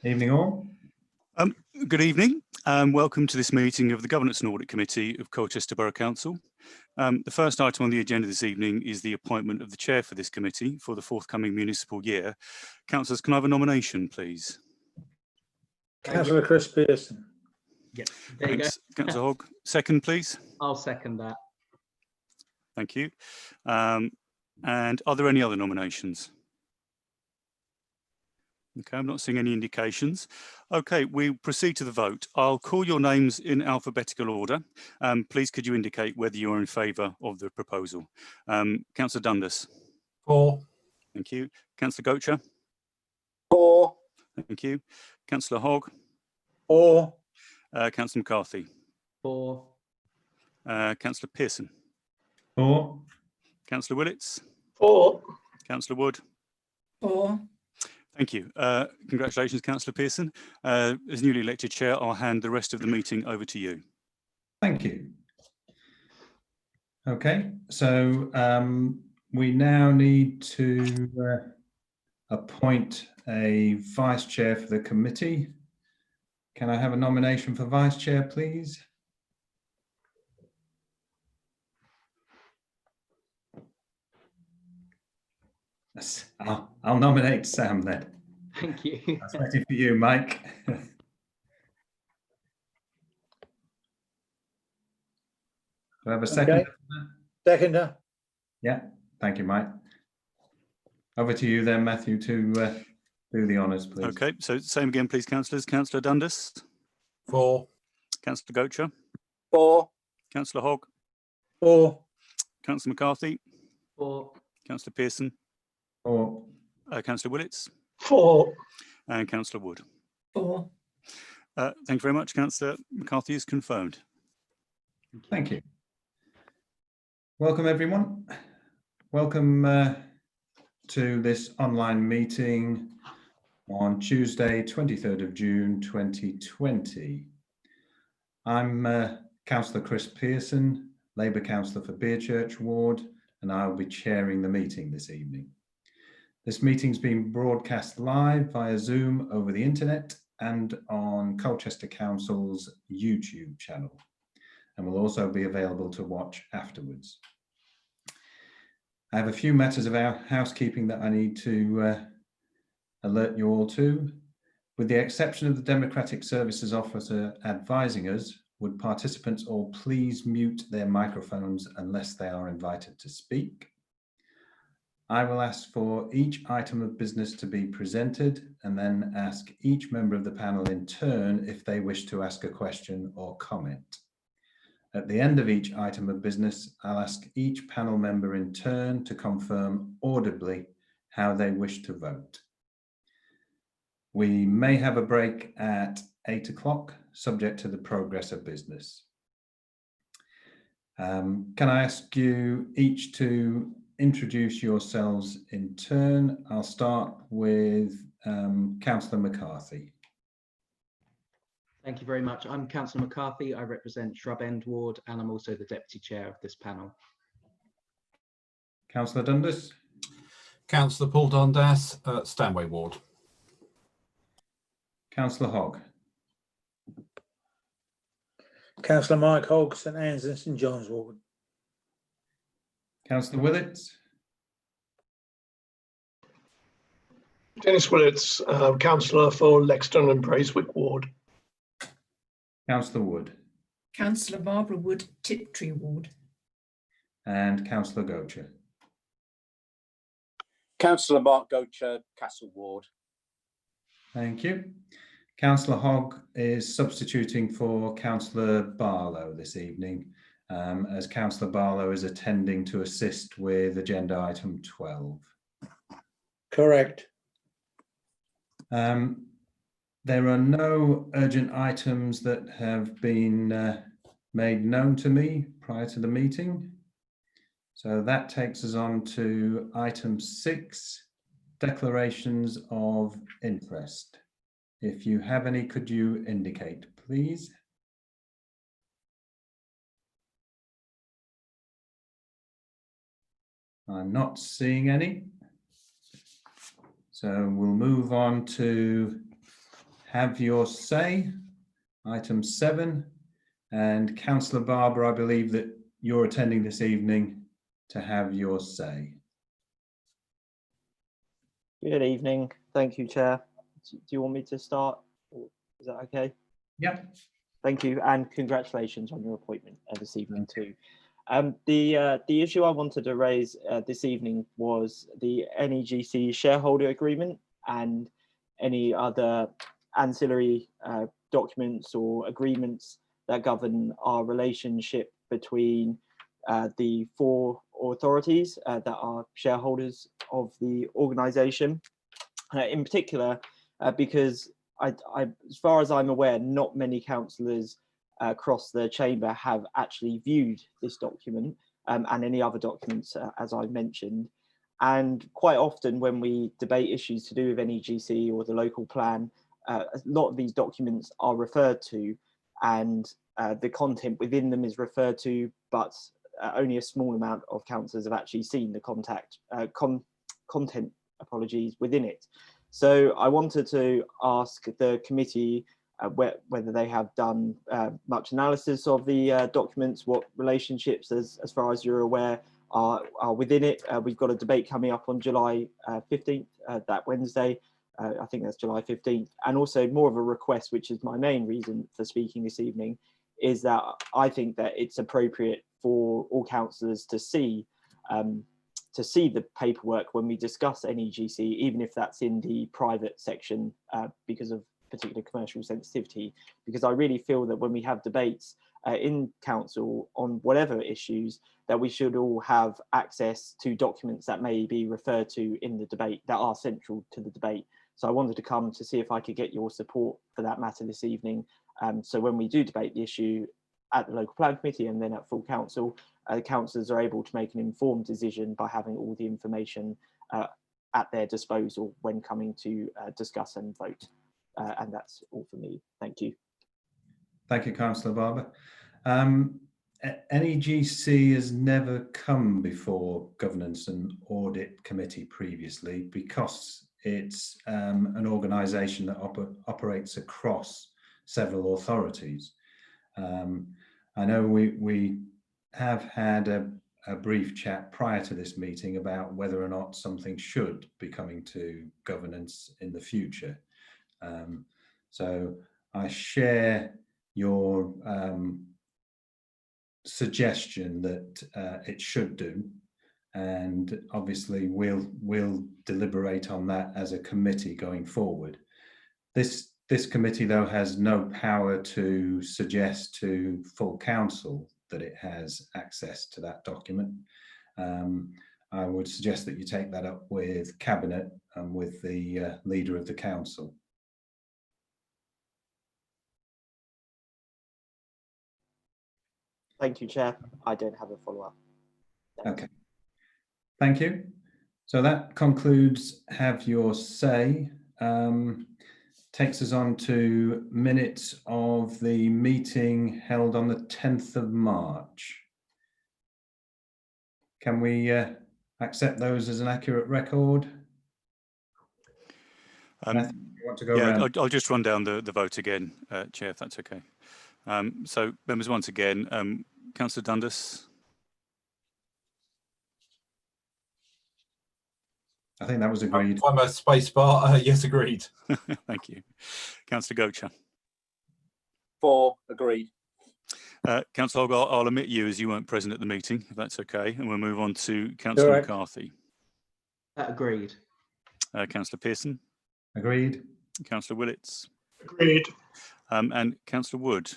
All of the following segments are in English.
Evening all. Good evening. Welcome to this meeting of the Governance and Audit Committee of Colchester Borough Council. The first item on the agenda this evening is the appointment of the chair for this committee for the forthcoming municipal year. Councillors, can I have a nomination, please? Councillor Chris Pearson. Yeah, there you go. Thanks, Councillor Hogg. Second, please. I'll second that. Thank you. And are there any other nominations? Okay, I'm not seeing any indications. Okay, we proceed to the vote. I'll call your names in alphabetical order. Please could you indicate whether you are in favour of the proposal? Councillor Dundas. For. Thank you. Councillor Gocher. For. Thank you. Councillor Hogg. For. Councillor McCarthy. For. Councillor Pearson. For. Councillor Willits. For. Councillor Wood. For. Thank you. Congratulations, Councillor Pearson. As newly elected chair, I'll hand the rest of the meeting over to you. Thank you. Okay, so we now need to appoint a vice chair for the committee. Can I have a nomination for vice chair, please? Yes, I'll nominate Sam then. Thank you. That's ready for you, Mike. Do I have a second? Okay. Seconder. Yeah, thank you, Mike. Over to you then, Matthew, to do the honours, please. Okay, so same again, please, councillors. Councillor Dundas. For. Councillor Gocher. For. Councillor Hogg. For. Councillor McCarthy. For. Councillor Pearson. For. Councillor Willits. For. And Councillor Wood. For. Thank you very much. Councillor McCarthy is confirmed. Thank you. Welcome, everyone. Welcome to this online meeting on Tuesday, 23rd of June, 2020. I'm Councillor Chris Pearson, Labour Councillor for Beerchurch Ward, and I'll be chairing the meeting this evening. This meeting's been broadcast live via Zoom over the internet and on Colchester Council's YouTube channel, and will also be available to watch afterwards. I have a few matters of our housekeeping that I need to alert you all to. With the exception of the Democratic Services Officer advising us, would participants all please mute their microphones unless they are invited to speak. I will ask for each item of business to be presented and then ask each member of the panel in turn if they wish to ask a question or comment. At the end of each item of business, I'll ask each panel member in turn to confirm audibly how they wish to vote. We may have a break at 8 o'clock, subject to the progress of business. Can I ask you each to introduce yourselves in turn? I'll start with Councillor McCarthy. Thank you very much. I'm Councillor McCarthy. I represent Shrub End Ward and I'm also the deputy chair of this panel. Councillor Dundas. Councillor Paul Dundas, Stanway Ward. Councillor Hogg. Councillor Mike Hogg, St Anne's and St John's Ward. Councillor Willits. Dennis Willits, councillor for Lexton and Braeswick Ward. Councillor Wood. Councillor Barbara Wood, Tiptree Ward. And Councillor Gocher. Councillor Mark Gocher, Castle Ward. Thank you. Councillor Hogg is substituting for Councillor Barlow this evening, as Councillor Barlow is attending to assist with agenda item 12. Correct. There are no urgent items that have been made known to me prior to the meeting. So that takes us on to item 6, declarations of interest. If you have any, could you indicate, please? I'm not seeing any. So we'll move on to have your say, item 7. And Councillor Barber, I believe that you're attending this evening to have your say. Good evening. Thank you, Chair. Do you want me to start? Is that okay? Yeah. Thank you, and congratulations on your appointment this evening too. The issue I wanted to raise this evening was the NEGC shareholder agreement and any other ancillary documents or agreements that govern our relationship between the 4 authorities that are shareholders of the organisation. In particular, because as far as I'm aware, not many councillors across the chamber have actually viewed this document and any other documents, as I mentioned. And quite often when we debate issues to do with NEGC or the local plan, a lot of these documents are referred to, and the content within them is referred to, but only a small amount of councillors have actually seen the content, apologies, within it. So I wanted to ask the committee whether they have done much analysis of the documents, what relationships, as far as you're aware, are within it. We've got a debate coming up on July 15th, that Wednesday. I think that's July 15th. And also more of a request, which is my main reason for speaking this evening, is that I think that it's appropriate for all councillors to see the paperwork when we discuss NEGC, even if that's in the private section because of particular commercial sensitivity, because I really feel that when we have debates in council on whatever issues, that we should all have access to documents that may be referred to in the debate that are central to the debate. So I wanted to come to see if I could get your support for that matter this evening. So when we do debate the issue at the local plan committee and then at full council, councillors are able to make an informed decision by having all the information at their disposal when coming to discuss and vote. And that's all for me. Thank you. Thank you, Councillor Barber. NEGC has never come before Governance and Audit Committee previously because it's an organisation that operates across several authorities. I know we have had a brief chat prior to this meeting about whether or not something should be coming to governance in the future. So I share your suggestion that it should do, and obviously we'll deliberate on that as a committee going forward. This committee, though, has no power to suggest to full council that it has access to that document. I would suggest that you take that up with Cabinet and with the leader of the council. Thank you, Chair. I don't have a follow-up. Okay. Thank you. So that concludes Have Your Say. Takes us on to minutes of the meeting held on the 10th of March. Can we accept those as an accurate record? Matthew, you want to go around? I'll just run down the vote again, Chair, if that's okay. So members, once again, Councillor Dundas. I think that was agreed. I'm a space bar. Yes, agreed. Thank you. Councillor Gocher. 4, agreed. Councillor Hogg, I'll omit you as you weren't present at the meeting, if that's okay, and we'll move on to Councillor Correct. McCarthy. Agreed. Councillor Pearson. Agreed. Councillor Willits. Agreed. And Councillor Wood.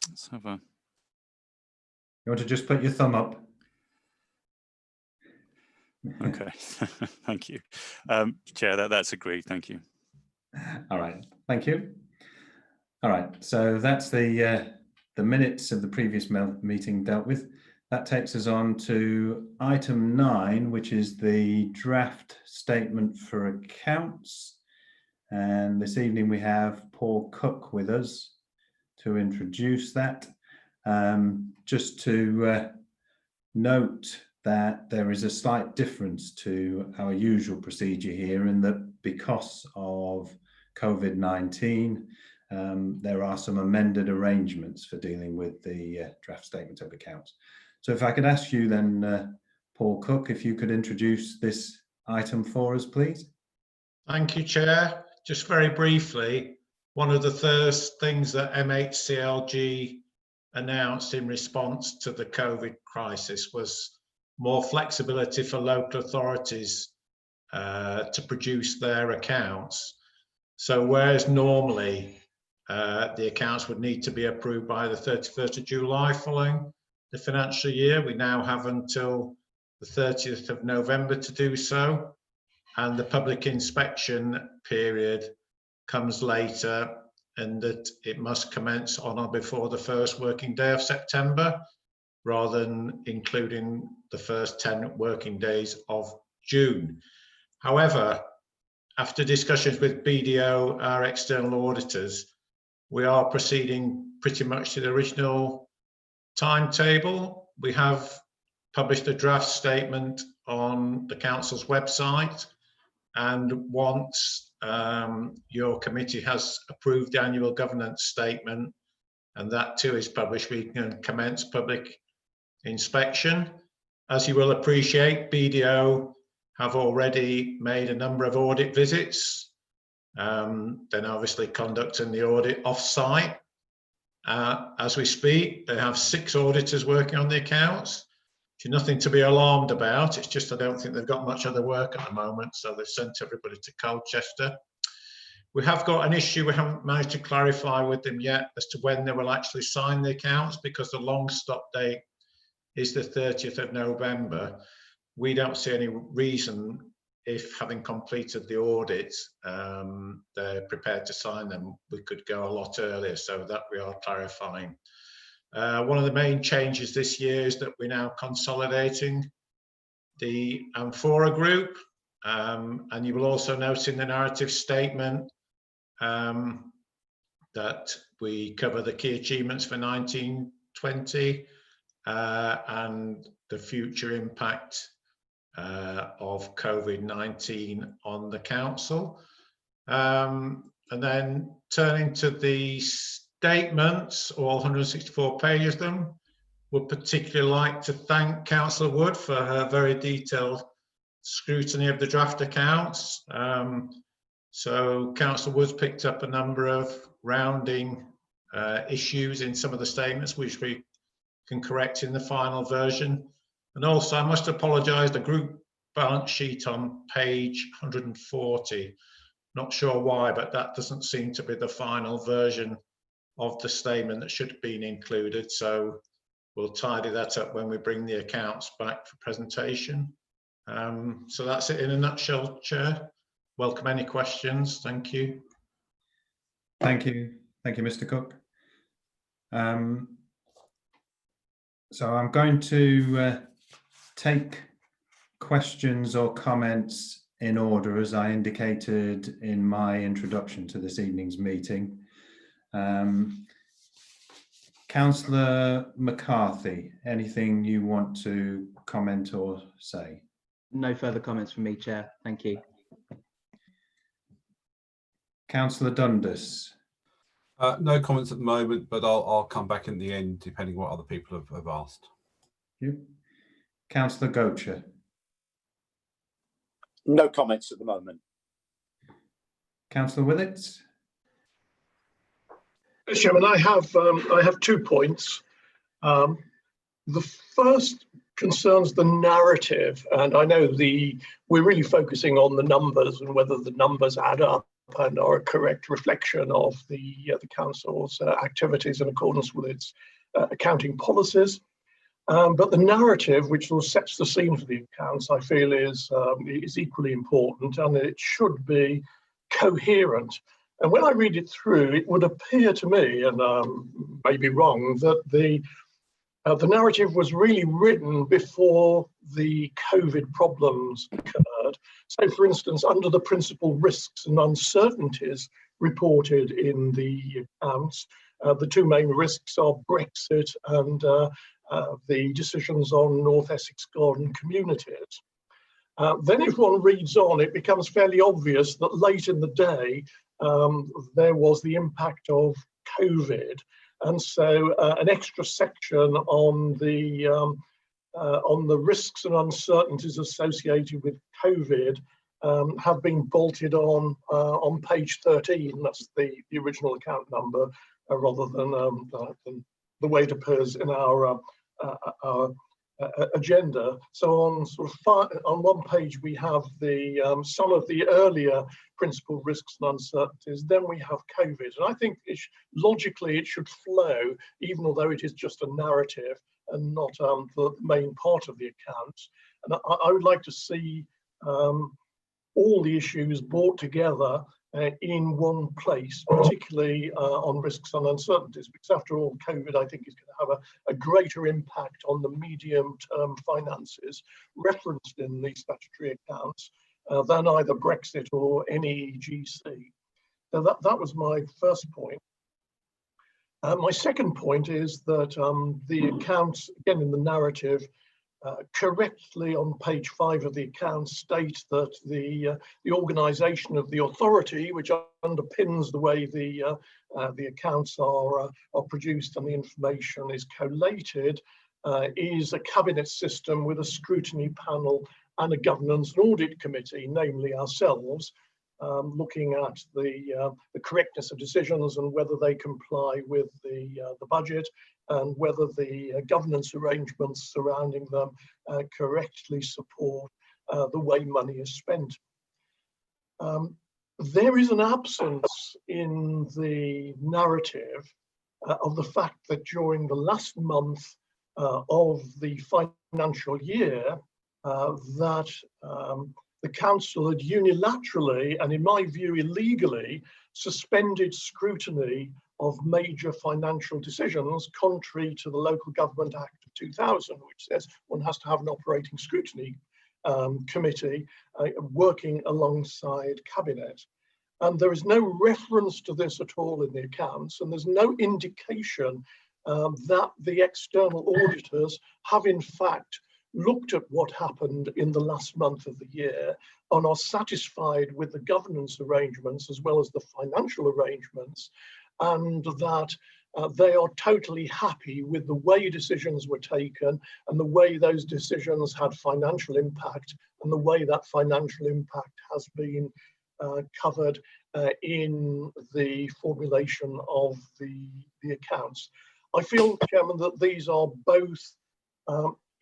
Let's have a... You want to just put your thumb up? Okay, thank you. Chair, that's agreed, thank you. All right, thank you. All right, so that's the minutes of the previous meeting dealt with. That takes us on to item 9, which is the draft statement for accounts. And this evening we have Paul Cook with us to introduce that. Just to note that there is a slight difference to our usual procedure here, in that because of COVID-19, there are some amended arrangements for dealing with the draft statement of accounts. So if I could ask you then, Paul Cook, if you could introduce this item for us, please. Thank you, Chair. Just very briefly, one of the first things that MHCLG announced in response to the COVID crisis was more flexibility for local authorities to produce their accounts. So whereas normally the accounts would need to be approved by the 31st of July following the financial year, we now have until the 30th of November to do so. And the public inspection period comes later, and that it must commence on or before the first working day of September, rather than including the first 10 working days of June. However, after discussions with BDO, our external auditors, we are proceeding pretty much to the original timetable. We have published a draft statement on the council's website, and once your committee has approved the annual governance statement, and that too is published, we can commence public inspection. As you will appreciate, BDO have already made a number of audit visits. Then obviously conducting the audit off-site. As we speak, they have 6 auditors working on the accounts. Nothing to be alarmed about. It's just I don't think they've got much other work at the moment, so they've sent everybody to Colchester. We have got an issue we haven't managed to clarify with them yet as to when they will actually sign the accounts, because the long stop date is the 30th of November. We don't see any reason, if having completed the audit, they're prepared to sign them, we could go a lot earlier, so that we are clarifying. One of the main changes this year is that we're now consolidating the Amphora group, and you will also note in the narrative statement that we cover the key achievements for 1920 and the future impact of COVID-19 on the council. And then turning to the statements, all 164 pages of them, would particularly like to thank Councillor Wood for her very detailed scrutiny of the draft accounts. So Councillor Wood's picked up a number of rounding issues in some of the statements, which we can correct in the final version. And also I must apologise, the group balance sheet on page 140, not sure why, but that doesn't seem to be the final version of the statement that should have been included, so we'll tidy that up when we bring the accounts back for presentation. So that's it in a nutshell, Chair. Welcome any questions. Thank you. Thank you, Mr. Cook. So I'm going to take questions or comments in order as I indicated in my introduction to this evening's meeting. Councillor McCarthy, anything you want to comment or say? No further comments from me, Chair. Thank you. Councillor Dundas. No comments at the moment, but I'll come back in the end depending what other people have asked. Thank you. Councillor Gocher. No comments at the moment. Councillor Willits. Mr. Chairman, I have 2 points. The first concerns the narrative, and I know we're really focusing on the numbers and whether the numbers add up and are a correct reflection of the council's activities in accordance with its accounting policies. But the narrative, which sort of sets the scene for the accounts, I feel is equally important, and it should be coherent. And when I read it through, it would appear to me, and may be wrong, that the narrative was really written before the COVID problems occurred. So, for instance, under the principal risks and uncertainties reported in the accounts, the 2 main risks are Brexit and the decisions on North Essex Garden communities. Then if one reads on, it becomes fairly obvious that late in the day, there was the impact of COVID. And so an extra section on the risks and uncertainties associated with COVID have been bolted on page 13. That's the original account number, rather than the way it appears in our agenda. So on on one page we have the some of the earlier principal risks and uncertainties. Then we have COVID, and I think logically it should flow, even although it is just a narrative and not the main part of the accounts. And I would like to see all the issues brought together in one place, particularly on risks and uncertainties, because after all, COVID, I think, is going to have a greater impact on the medium-term finances referenced in the statutory accounts than either Brexit or any GC. So that was my first point. My second point is that the accounts, again in the narrative, correctly on page 5 of the accounts state that the organisation of the authority, which underpins the way the accounts are produced and the information is collated, is a cabinet system with a scrutiny panel and a governance and audit committee, namely ourselves, looking at the correctness of decisions and whether they comply with the budget, and whether the governance arrangements surrounding them correctly support the way money is spent. There is an absence in the narrative of the fact that during the last month of the financial year, that the council had unilaterally, and in my view illegally, suspended scrutiny of major financial decisions, contrary to the Local Government Act of 2000, which says one has to have an operating scrutiny committee working alongside Cabinet. And there is no reference to this at all in the accounts, and there's no indication that the external auditors have in fact looked at what happened in the last month of the year and are satisfied with the governance arrangements as well as the financial arrangements, and that they are totally happy with the way decisions were taken and the way those decisions had financial impact and the way that financial impact has been covered in the formulation of the accounts. I feel, Chairman, that these are both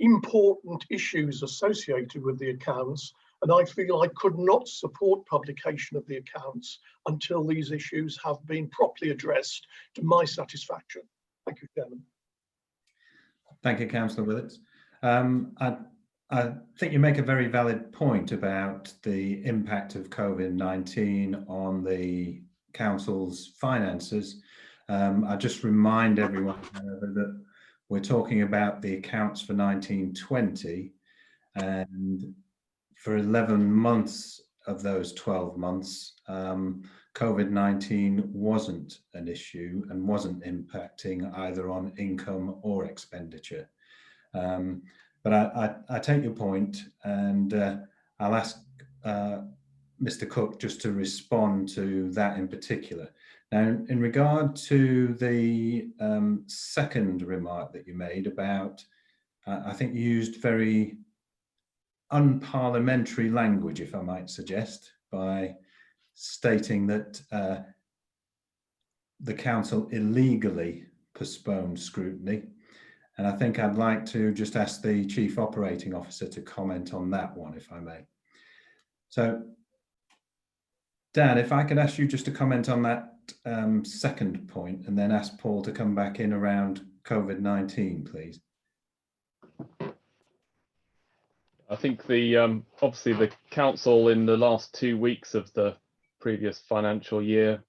important issues associated with the accounts, and I feel I could not support publication of the accounts until these issues have been properly addressed to my satisfaction. Thank you, Chairman. Thank you, Councillor Willits. I think you make a very valid point about the impact of COVID-19 on the council's finances. I just remind everyone, however, that we're talking about the accounts for 1920, and for 11 months of those 12 months, COVID-19 wasn't an issue and wasn't impacting either on income or expenditure. But I take your point, and I'll ask Mr. Cook just to respond to that in particular. Now, in regard to the second remark that you made about, I think you used very unparliamentary language, if I might suggest, by stating that the council illegally postponed scrutiny. And I think I'd like to just ask the Chief Operating Officer to comment on that one, if I may. So, Dan, if I could ask you just to comment on that second point, and then ask Paul to come back in around COVID-19, please. I think the obviously the council in the last 2 weeks of the previous financial year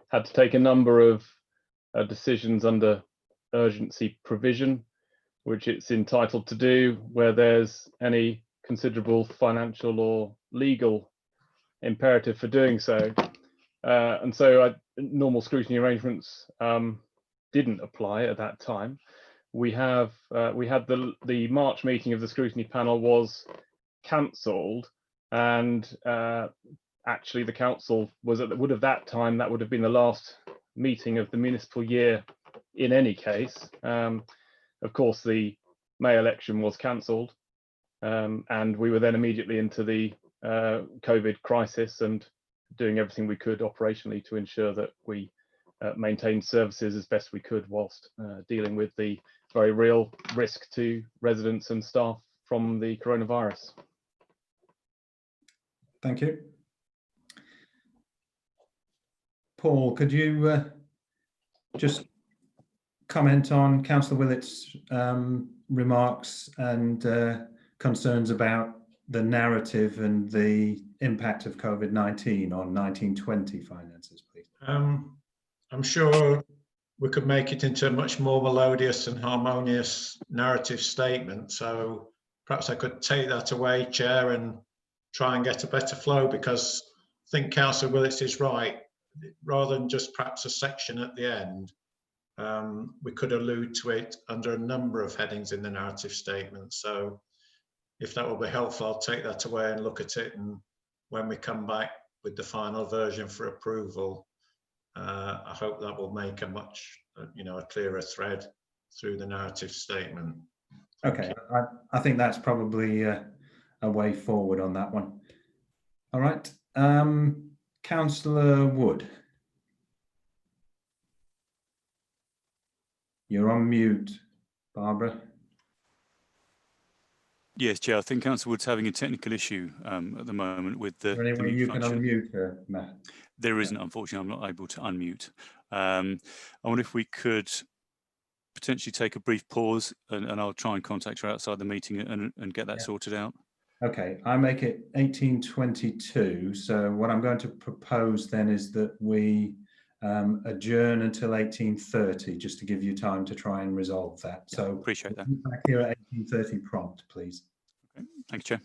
had to take a number of decisions under urgency provision, which it's entitled to do where there's any considerable financial or legal imperative for doing so. And so normal scrutiny arrangements didn't apply at that time. we had the March meeting of the scrutiny panel was cancelled, and actually the council would have been the last meeting of the municipal year in any case. Of course, the May election was cancelled, and we were then immediately into the COVID crisis and doing everything we could operationally to ensure that we maintained services as best we could whilst dealing with the very real risk to residents and staff from the coronavirus. Thank you. Paul, could you just comment on Councillor Willett's remarks and concerns about the narrative and the impact of COVID-19 on 1920 finances, please? I'm sure we could make it into a much more melodious and harmonious narrative statement. So perhaps I could take that away, Chair, and try and get a better flow, because I think Councillor Willetts is right. Rather than just perhaps a section at the end, we could allude to it under a number of headings in the narrative statement. So if that will be helpful, I'll take that away and look at it, and when we come back with the final version for approval, I hope that will make a much, a clearer thread through the narrative statement. Okay, I think that's probably a way forward on that one. All right, Councillor Wood. You're on mute, Barbara. Yes, Chair, I think Councillor Wood's having a technical issue at the moment with the, Is there any way you function. can unmute her, Matt? There isn't, unfortunately. I'm not able to unmute. I wonder if we could potentially take a brief pause, and I'll try and contact her outside the meeting and get that sorted out. Okay, I make it 18:22. So what I'm going to propose then is that we adjourn until 18:30, just to give you time to try and resolve that. Yeah, So appreciate that. Back here at 18:30 prompt, please. Okay, thanks, Chair.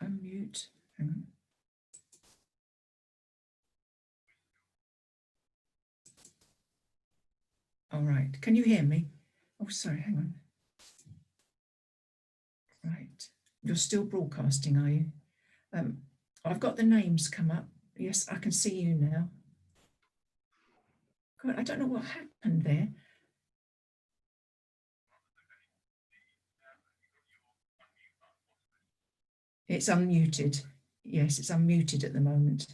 Unmute. Hang on. All right. Can you hear me? Oh, sorry. Hang on. Right. You're still broadcasting, are you? I've got the names come up. Yes, I can see you now. God, I don't know what happened there. It's unmuted. Yes, it's unmuted at the moment.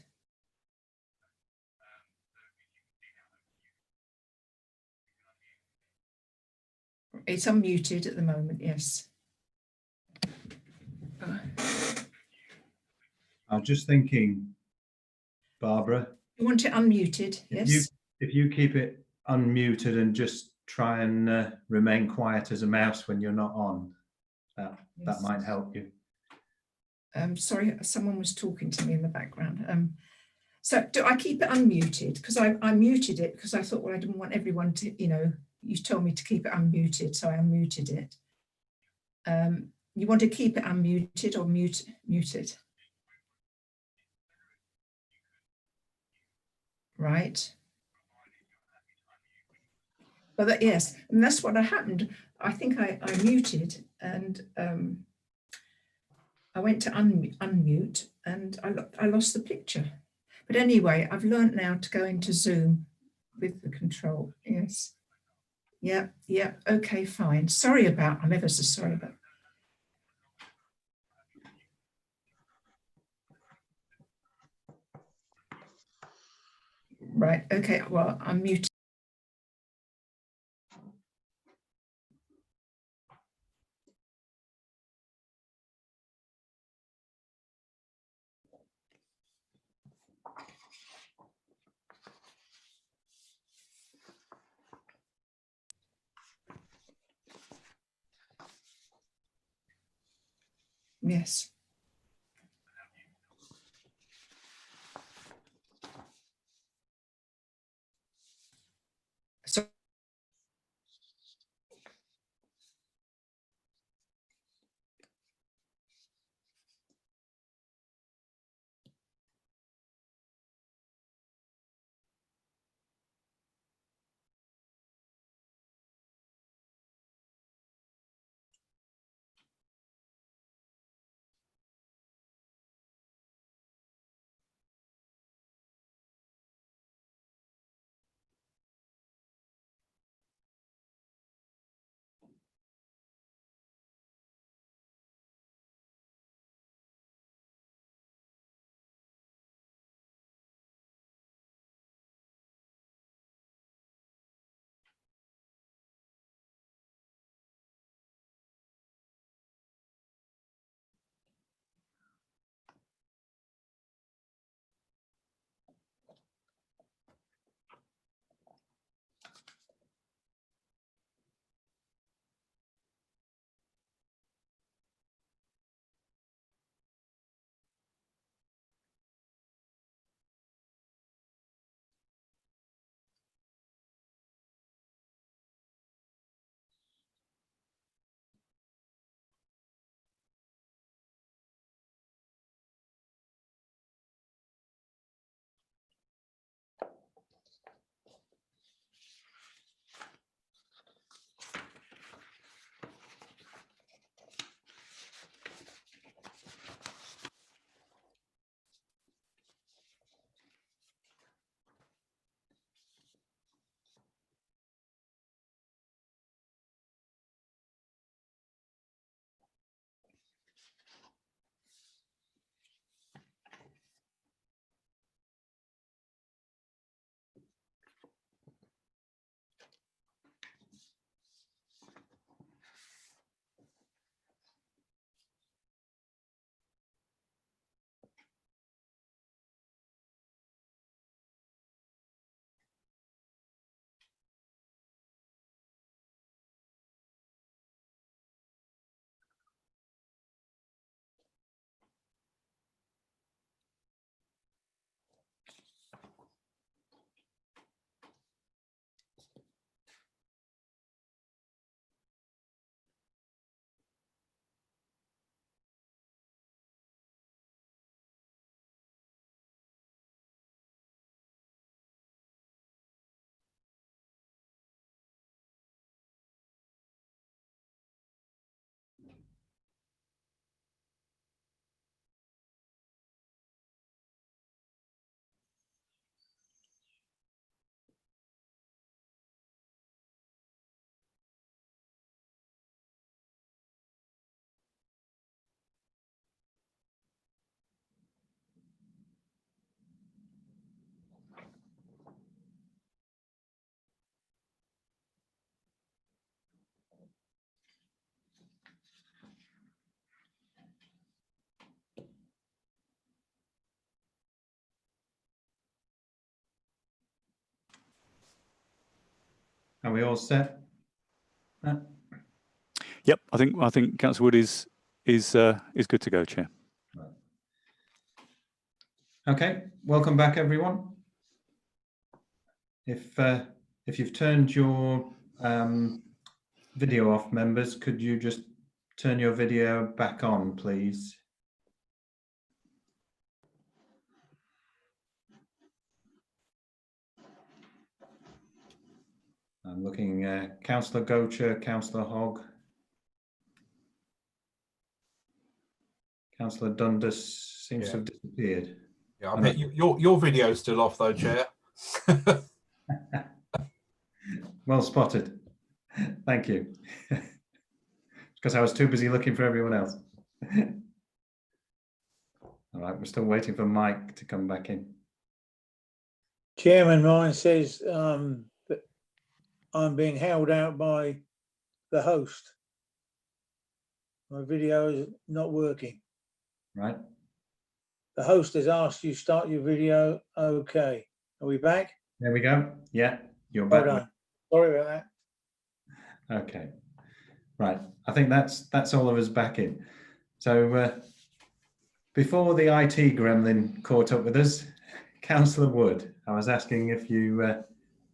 It's unmuted at the moment, yes. I'm just thinking, Barbara. You want it unmuted, yes? If you keep it unmuted and just try and remain quiet as a mouse when you're not on, that might help you. Sorry, someone was talking to me in the background. So do I keep it unmuted? Because I muted it because I thought, well, I didn't want everyone to, you know, you told me to keep it unmuted, so I unmuted it. You want to keep it unmuted or muted? Right. Well, yes, and that's what happened. I think I muted and I went to unmute and I lost the picture. But anyway, I've learned now to go into Zoom with the control. Yes. Yeah. Okay, fine. I'm ever so sorry about. Right. Okay. Well, I'm muted. Yes. So. Are we all set? Yep, I think Councillor Wood is good to go, Chair. Right. Okay, welcome back, everyone. If you've turned your video off, members, could you just turn your video back on, please? I'm looking at Councillor Gocher, Councillor Hogg, Councillor Dundas seems to have disappeared. Yeah, I bet your video's still off though, Chair. Well spotted. Thank you. Because I was too busy looking for everyone else. All right, we're still waiting for Mike to come back in. Chairman, mine says that I'm being held out by the host. My video is not working. Right. The host has asked you start your video. Okay. Are we back? There we go. Yeah, you're Well back. done. Sorry about that. Okay. Right. I think that's all of us back in. So before the IT gremlin caught up with us, Councillor Wood, I was asking if you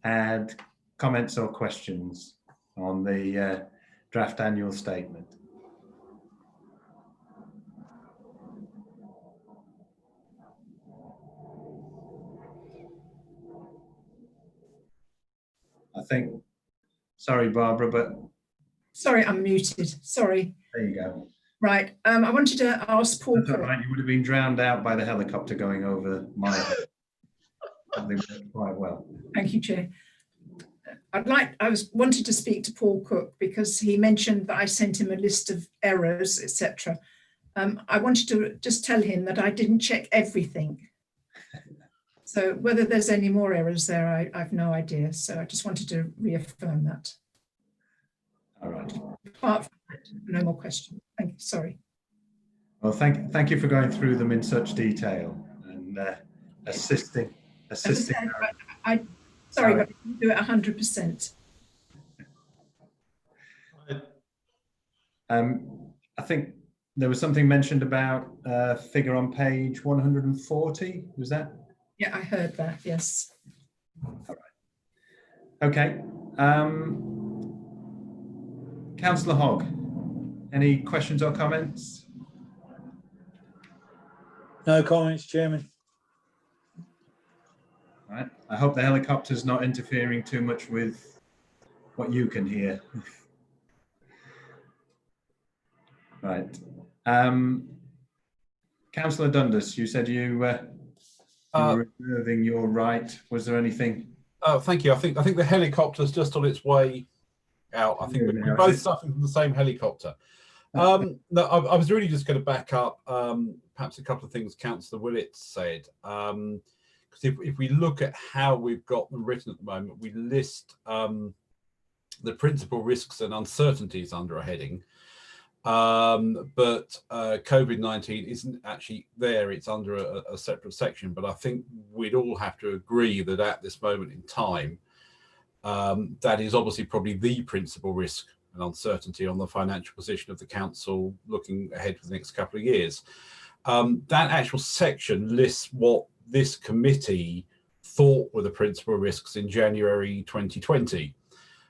had comments or questions on the draft annual statement. I think, sorry, Barbara, but. Sorry, I'm muted. Sorry. There you go. Right. I wanted to ask Paul. That's all right. You would have been drowned out by the helicopter going over my head. They worked quite well. Thank you, Chair. I wanted to speak to Paul Cook because he mentioned that I sent him a list of errors, etc. I wanted to just tell him that I didn't check everything. So whether there's any more errors there, I've no idea. So I just wanted to reaffirm that. All right. Apart from that, no more questions. Thank you. Sorry. Well, thank you for going through them in such detail and assisting. Sorry, but I didn't do it 100%. I think there was something mentioned about a figure on page 140. Was that? Yeah, I heard that. Yes. All right. Okay. Councillor Hogg, any questions or comments? No comments, Chairman. All right. I hope the helicopter's not interfering too much with what you can hear. Right. Councillor Dundas, you said you were reserving your right. Was there anything? Oh, thank you. I think the helicopter's just on its way out. I think we're both suffering from the same helicopter. No, I was really just going to back up perhaps a couple of things Councillor Willett said. Because if we look at how we've got them written at the moment, we list the principal risks and uncertainties under a heading. But COVID-19 isn't actually there, it's under a separate section. But I think we'd all have to agree that at this moment in time, that is obviously probably the principal risk and uncertainty on the financial position of the council looking ahead for the next couple of years. That actual section lists what this committee thought were the principal risks in January 2020.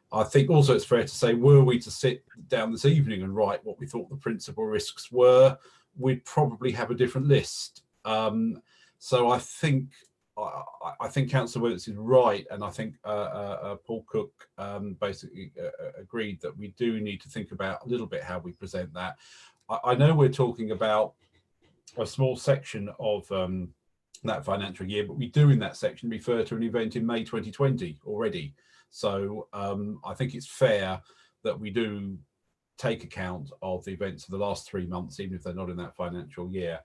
I think also it's fair to say, were we to sit down this evening and write what we thought the principal risks were, we'd probably have a different list. So I think Councillor Willis is right, and I think Paul Cook basically agreed that we do need to think about a little bit how we present that. I know we're talking about a small section of that financial year, but we do in that section refer to an event in May 2020 already. So I think it's fair that we do take account of the events of the last 3 months, even if they're not in that financial year.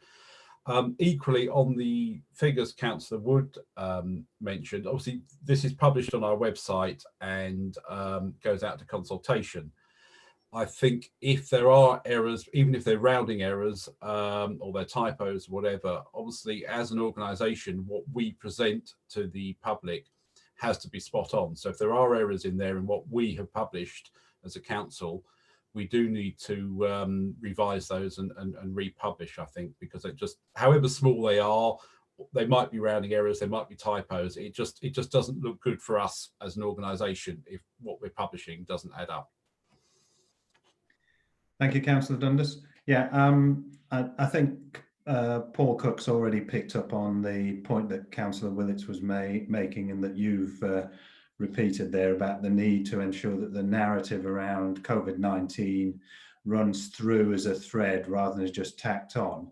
Equally, on the figures Councillor Wood mentioned, obviously this is published on our website and goes out to consultation. I think if there are errors, even if they're rounding errors or they're typos, whatever, obviously as an organisation, what we present to the public has to be spot on. So if there are errors in there in what we have published as a council, we do need to revise those and republish, I think, because it just, however small they are, they might be rounding errors, there might be typos. It just doesn't look good for us as an organisation if what we're publishing doesn't add up. Thank you, Councillor Dundas. Yeah, I think Paul Cook's already picked up on the point that Councillor Willits was making, and that you've repeated there about the need to ensure that the narrative around COVID-19 runs through as a thread rather than as just tacked on.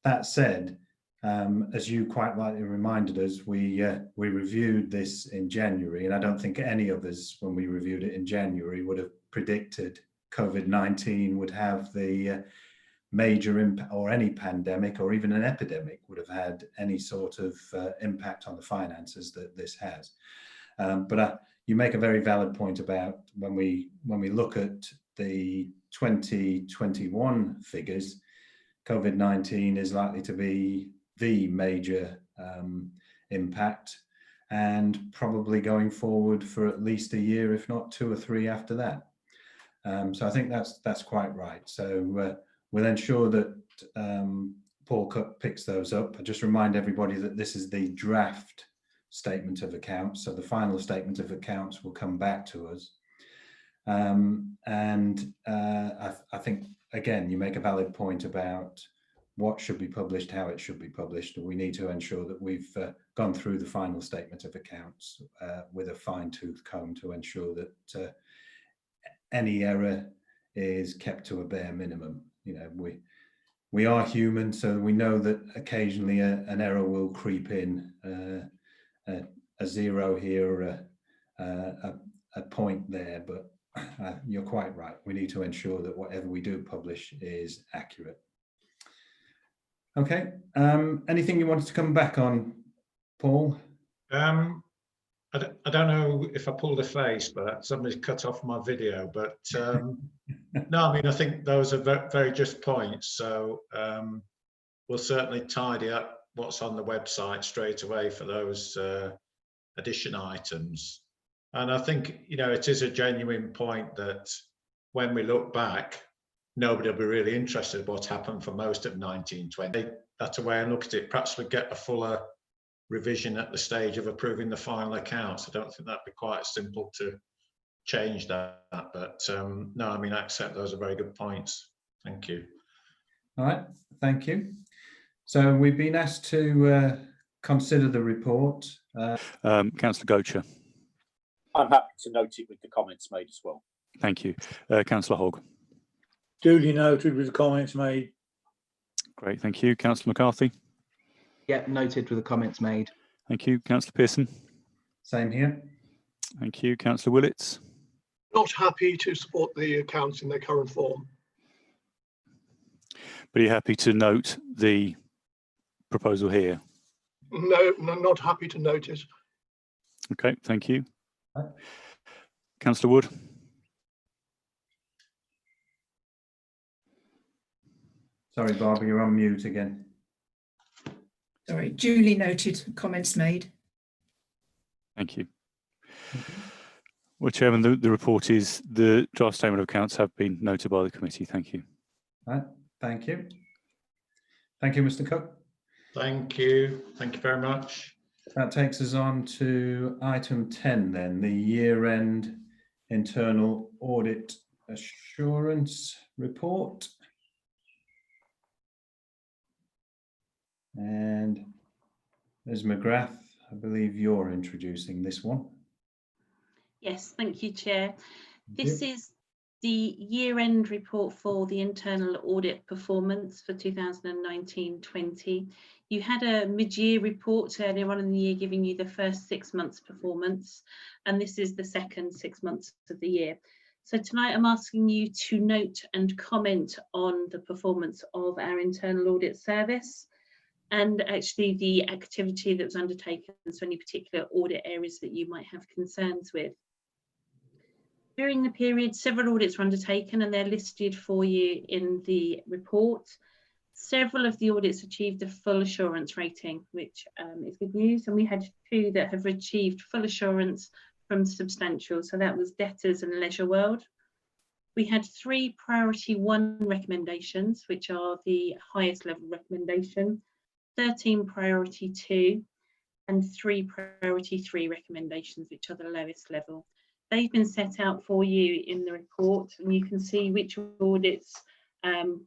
That said, as you quite rightly reminded us, we reviewed this in January, and I don't think any of us, when we reviewed it in January, would have predicted COVID-19 would have the major impact, or any pandemic or even an epidemic would have had any sort of impact on the finances that this has. But you make a very valid point about when we look at the 2021 figures, COVID-19 is likely to be the major impact, and probably going forward for at least a year, if not 2 or 3 after that. So I think that's quite right. So we'll ensure that Paul Cook picks those up. I just remind everybody that this is the draft statement of accounts, so the final statement of accounts will come back to us. I think, again, you make a valid point about what should be published, how it should be published. We need to ensure that we've gone through the final statement of accounts with a fine-tooth comb to ensure that any error is kept to a bare minimum. You know, we are human, so we know that occasionally an error will creep in, a zero here or a point there, but you're quite right. We need to ensure that whatever we do publish is accurate. Okay, anything you wanted to come back on, Paul? I don't know if I pulled a face, but somebody's cut off my video. But no, I mean, I think those are very just points. So we'll certainly tidy up what's on the website straight away for those addition items. And I think, you know, it is a genuine point that when we look back, nobody will be really interested in what happened for most of 1920. That's a way I look at it. Perhaps we get a fuller revision at the stage of approving the final accounts. I don't think that'd be quite simple to change that, but no, I mean, I accept those are very good points. Thank you. All right, thank you. So we've been asked to consider the report. Councillor Gocher. I'm happy to note it with the comments made as well. Thank you. Councillor Hogg. Duly noted with the comments made. Great, thank you. Councillor McCarthy. Yep, noted with the comments made. Thank you. Councillor Pearson. Same here. Thank you. Councillor Willits. Not happy to support the accounts in their current form. But are you happy to note the proposal here? No, not happy to note it. Okay, thank you. Councillor Wood. Sorry, Barbara, you're on mute again. Sorry, duly noted, comments made. Thank you. Well, Chairman, the report is the draft statement of accounts have been noted by the committee. Thank you. Right, thank you. Thank you, Mr. Cook. Thank you. Thank you very much. That takes us on to item 10 then, the year-end internal audit assurance report. And Ms. McGrath, I believe you're introducing this one. Yes, thank you, Chair. This is the year-end report for the internal audit performance for 2019-20. You had a mid-year report earlier on in the year giving you the first 6 months performance, and this is the second 6 months of the year. So tonight I'm asking you to note and comment on the performance of our internal audit service, and actually the activity that was undertaken, so any particular audit areas that you might have concerns with. During the period, several audits were undertaken and they're listed for you in the report. Several of the audits achieved a full assurance rating, which is good news. And we had 2 that have achieved full assurance from substantial. So that was Debtors and Leisure World. We had 3 priority 1 recommendations, which are the highest level recommendation. 13 priority 2, and 3 priority 3 recommendations, which are the lowest level. They've been set out for you in the report, and you can see which audits,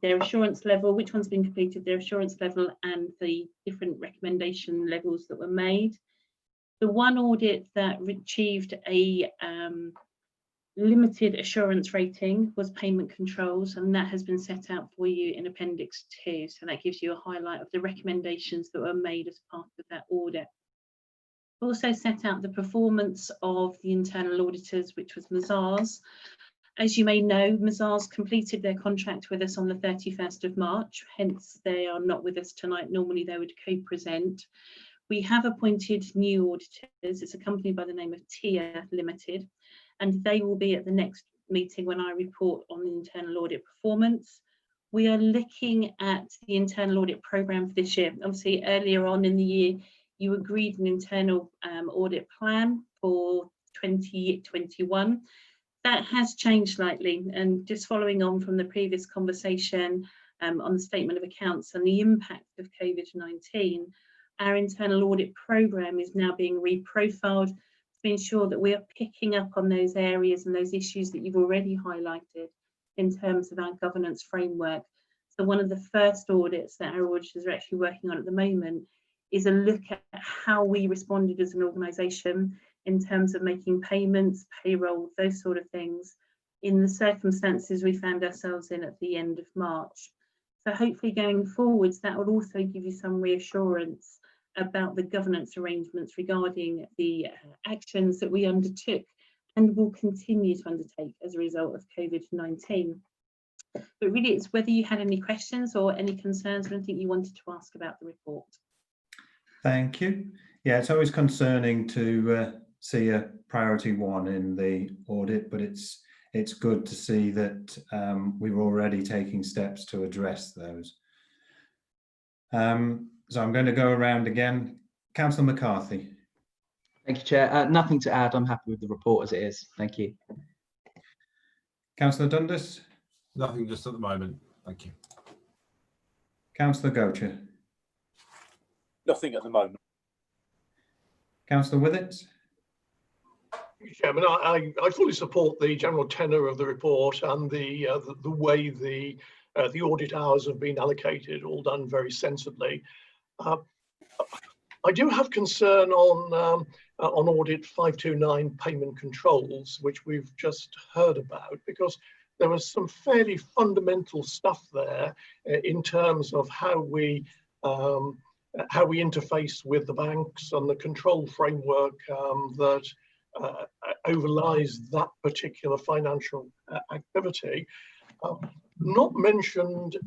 their assurance level, which one's been completed, their assurance level, and the different recommendation levels that were made. The one audit that achieved a limited assurance rating was payment controls, and that has been set out for you in Appendix 2. So that gives you a highlight of the recommendations that were made as part of that audit. Also set out the performance of the internal auditors, which was Mazars. As you may know, Mazars completed their contract with us on the 31st of March, hence they are not with us tonight. Normally they would co-present. We have appointed new auditors. It's a company by the name of TIA Limited, and they will be at the next meeting when I report on the internal audit performance. We are looking at the internal audit programme for this year. Obviously, earlier on in the year, you agreed an internal audit plan for 2021. That has changed slightly, and just following on from the previous conversation on the statement of accounts and the impact of COVID-19, our internal audit programme is now being reprofiled to ensure that we are picking up on those areas and those issues that you've already highlighted in terms of our governance framework. So one of the first audits that our auditors are actually working on at the moment is a look at how we responded as an organisation in terms of making payments, payroll, those sort of things, in the circumstances we found ourselves in at the end of March. So hopefully going forwards, that will also give you some reassurance about the governance arrangements regarding the actions that we undertook and will continue to undertake as a result of COVID-19. But really, it's whether you had any questions or any concerns or anything you wanted to ask about the report. Thank you. Yeah, it's always concerning to see a priority 1 in the audit, but it's good to see that we're already taking steps to address those. So I'm going to go around again. Councillor McCarthy. Thank you, Chair. Nothing to add. I'm happy with the report as it is. Thank you. Councillor Dundas. Nothing just at the moment. Thank you. Councillor Gocher. Nothing at the moment. Councillor Withits. Chairman, I fully support the general tenor of the report and the way the audit hours have been allocated, all done very sensibly. I do have concern on audit 529 payment controls, which we've just heard about, because there was some fairly fundamental stuff there in terms of how we interface with the banks and the control framework that overlies that particular financial activity. Not mentioned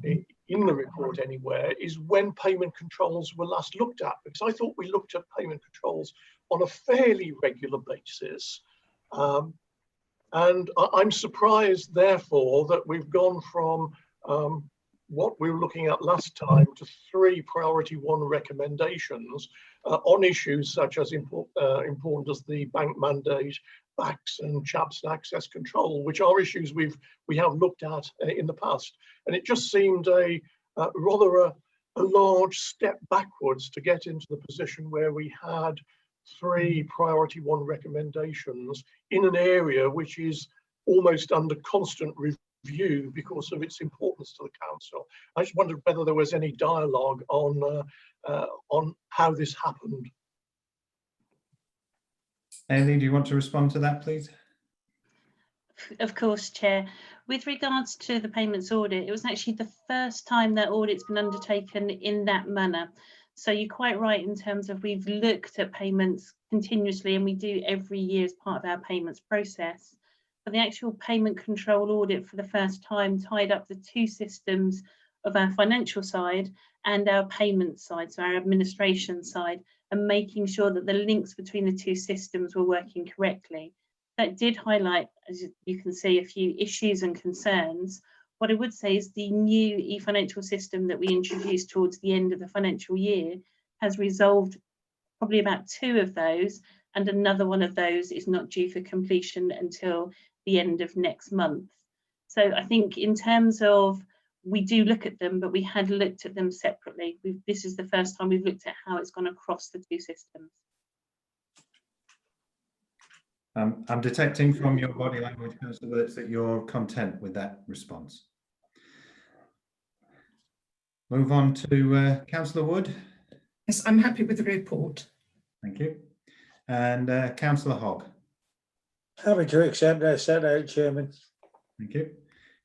in the report anywhere is when payment controls were last looked at, because I thought we looked at payment controls on a fairly regular basis. And I'm surprised, therefore, that we've gone from what we were looking at last time to 3 priority 1 recommendations on issues such as important as the bank mandate, BACS and CHAPS and access control, which are issues we have looked at in the past. And it just seemed rather a large step backwards to get into the position where we had 3 priority 1 recommendations in an area which is almost under constant review because of its importance to the council. I just wondered whether there was any dialogue on how this happened. Aileen, do you want to respond to that, please? Of course, Chair. With regards to the payments audit, it was actually the first time that audit's been undertaken in that manner. So you're quite right in terms of we've looked at payments continuously, and we do every year as part of our payments process. But the actual payment control audit for the first time tied up the 2 systems of our financial side and our payment side, so our administration side, and making sure that the links between the 2 systems were working correctly. That did highlight, as you can see, a few issues and concerns. What I would say is the new e-financial system that we introduced towards the end of the financial year has resolved probably about 2 of those, and another one of those is not due for completion until the end of next month. So I think in terms of we do look at them, but we had looked at them separately. This is the first time we've looked at how it's gone across the two systems. I'm detecting from your body language, Councillor Willetts, that you're content with that response. Move on to Councillor Wood. Yes, I'm happy with the report. Thank you. And Councillor Hogg. Happy to accept as set out, Chairman. Thank you.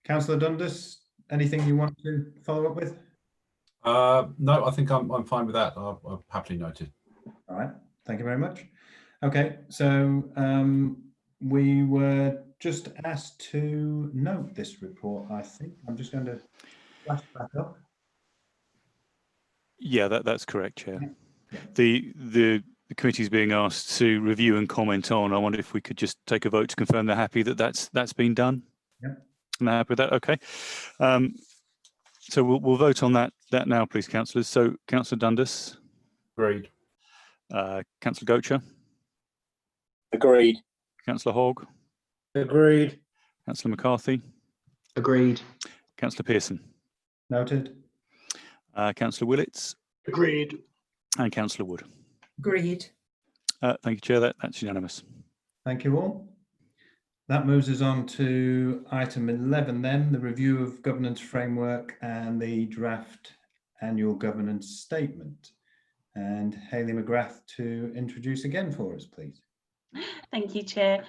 Councillor Dundas, anything you want to follow up with? No, I think I'm fine with that. I've happily noted. All right, thank you very much. Okay, so we were just asked to note this report, I think. I'm just going to flash back up. Yeah, that's correct, Chair. Yeah. The committee is being asked to review and comment on. I wonder if we could just take a vote to confirm they're happy that that's been done. Yep. And they're happy with that. Okay. So we'll vote on that now, please, councillors. So Councillor Dundas. Agreed. Councillor Gocher. Agreed. Councillor Hogg. Agreed. Councillor McCarthy. Agreed. Councillor Pearson. Noted. Councillor Willetts. Agreed. And Councillor Wood. Agreed. Thank you, Chair. That's unanimous. Thank you all. That moves us on to item 11 then, the review of governance framework and the draft annual governance statement. And Hayley McGrath to introduce again for us, please. Thank you, Chair.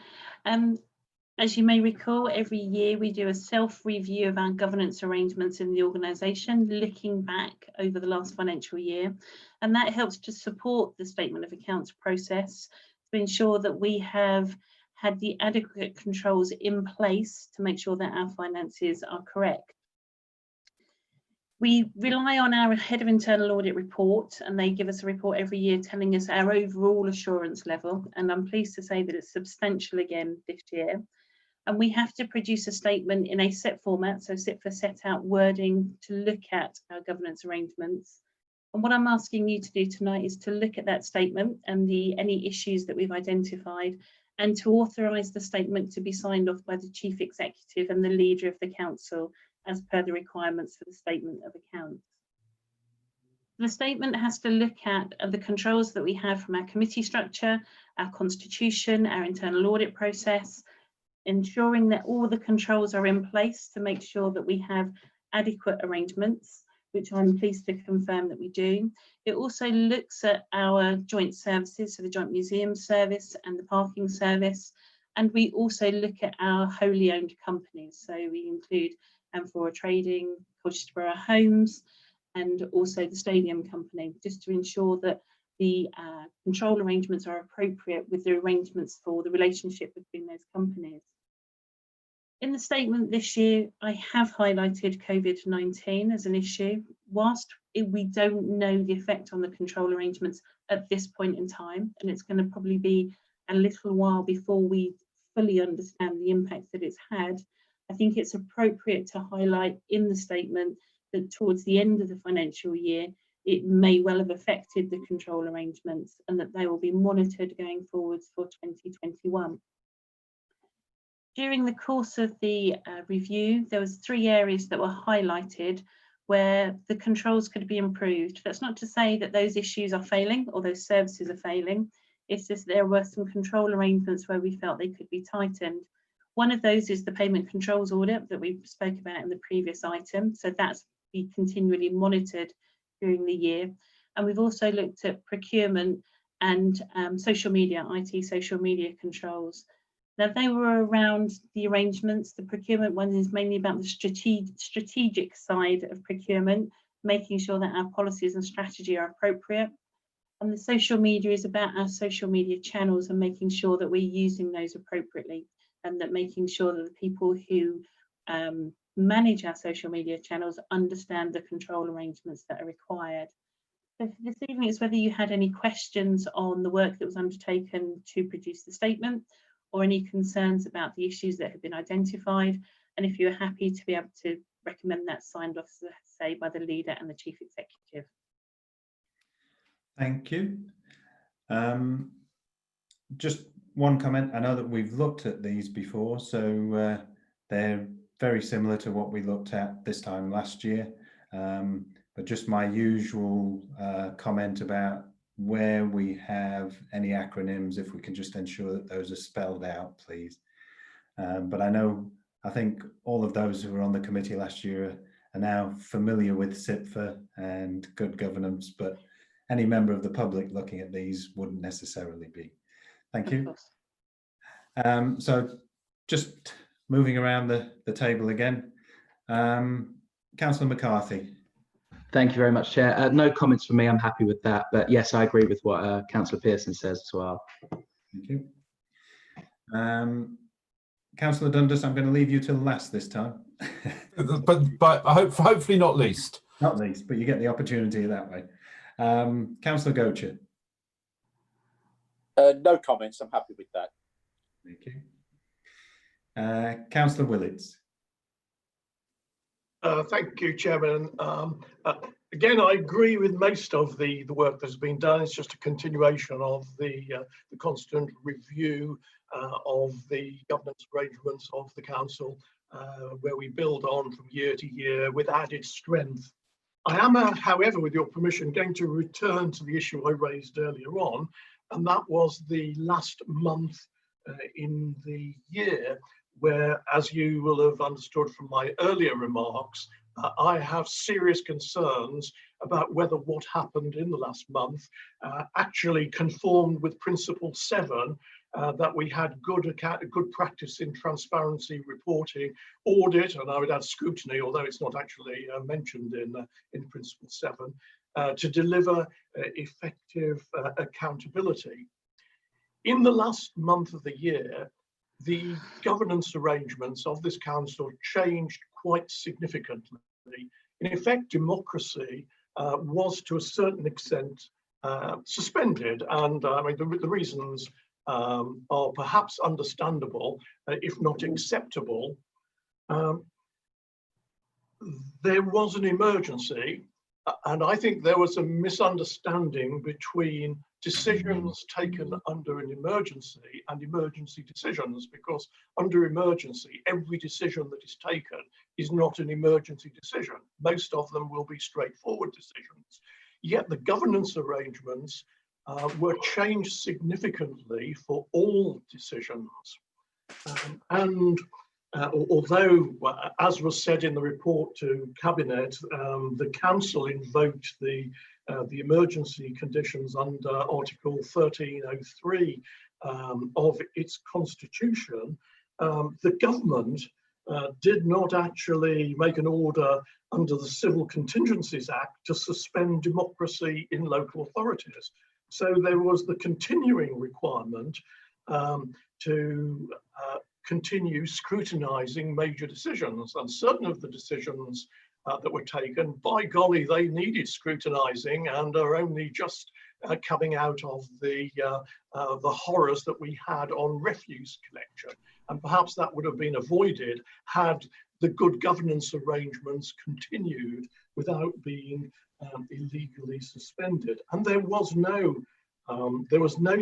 As you may recall, every year we do a self-review of our governance arrangements in the organisation, looking back over the last financial year, and that helps to support the statement of accounts process to ensure that we have had the adequate controls in place to make sure that our finances are correct. We rely on our head of internal audit report, and they give us a report every year telling us our overall assurance level, and I'm pleased to say that it's substantial again this year. And we have to produce a statement in a set format, so set out wording to look at our governance arrangements. And what I'm asking you to do tonight is to look at that statement and any issues that we've identified, and to authorise the statement to be signed off by the Chief Executive and the Leader of the Council as per the requirements for the Statement of Accounts. The statement has to look at the controls that we have from our committee structure, our constitution, our internal audit process, ensuring that all the controls are in place to make sure that we have adequate arrangements, which I'm pleased to confirm that we do. It also looks at our joint services, so the joint museum service and the parking service, and we also look at our wholly owned companies. So we include Amphora Trading, Colchester Borough Homes, and also the Stadium Company, just to ensure that the control arrangements are appropriate with the arrangements for the relationship between those companies. In the statement this year, I have highlighted COVID-19 as an issue. Whilst we don't know the effect on the control arrangements at this point in time, and it's going to probably be a little while before we fully understand the impact that it's had, I think it's appropriate to highlight in the statement that towards the end of the financial year, it may well have affected the control arrangements and that they will be monitored going forwards for 2021. During the course of the review, there was 3 areas that were highlighted where the controls could be improved. That's not to say that those issues are failing or those services are failing. It's just there were some control arrangements where we felt they could be tightened. One of those is the payment controls audit that we spoke about in the previous item. So that's be continually monitored during the year. And we've also looked at procurement and social media, IT social media controls. Now, they were around the arrangements. The procurement one is mainly about the strategic side of procurement, making sure that our policies and strategy are appropriate. And the social media is about our social media channels and making sure that we're using those appropriately, and that making sure that the people who manage our social media channels understand the control arrangements that are required. So for this evening, it's whether you had any questions on the work that was undertaken to produce the statement, or any concerns about the issues that have been identified, and if you're happy to be able to recommend that signed off, say, by the leader and the chief executive. Thank you. Just one comment. I know that we've looked at these before, so they're very similar to what we looked at this time last year, but just my usual comment about where we have any acronyms, if we can just ensure that those are spelled out, please. But I think all of those who were on the committee last year are now familiar with SIPFA and good governance, but any member of the public looking at these wouldn't necessarily be. Thank you. So just moving around the table again, Councillor McCarthy. Thank you very much, Chair. No comments from me. I'm happy with that. But yes, I agree with what Councillor Pearson says as well. Thank you. Councillor Dundas, I'm going to leave you till last this time. but hopefully not least. Not least, but you get the opportunity that way. Councillor Gocher. No comments. I'm happy with that. Thank you. Councillor Willits. Thank you, Chairman. Again, I agree with most of the work that's been done. It's just a continuation of the constant review of the governance arrangements of the council, where we build on from year to year with added strength. I am, however, with your permission, going to return to the issue I raised earlier on, and that was the last month in the year, where, as you will have understood from my earlier remarks, I have serious concerns about whether what happened in the last month actually conformed with Principle 7, that we had good practice in transparency reporting, audit, and I would add scrutiny, although it's not actually mentioned in Principle 7, to deliver effective accountability. In the last month of the year, the governance arrangements of this council changed quite significantly. In effect, democracy was to a certain extent suspended, and I mean the reasons are perhaps understandable, if not acceptable. There was an emergency, and I think there was a misunderstanding between decisions taken under an emergency and emergency decisions, because under emergency, every decision that is taken is not an emergency decision. Most of them will be straightforward decisions. Yet the governance arrangements were changed significantly for all decisions. Although, as was said in the report to Cabinet, the Council invoked the emergency conditions under Article 1303 of its constitution, the government did not actually make an order under the Civil Contingencies Act to suspend democracy in local authorities. So there was the continuing requirement to continue scrutinising major decisions, and certain of the decisions that were taken, by golly, they needed scrutinising and are only just coming out of the horrors that we had on refuse collection. And perhaps that would have been avoided had the good governance arrangements continued without being illegally suspended. And there was no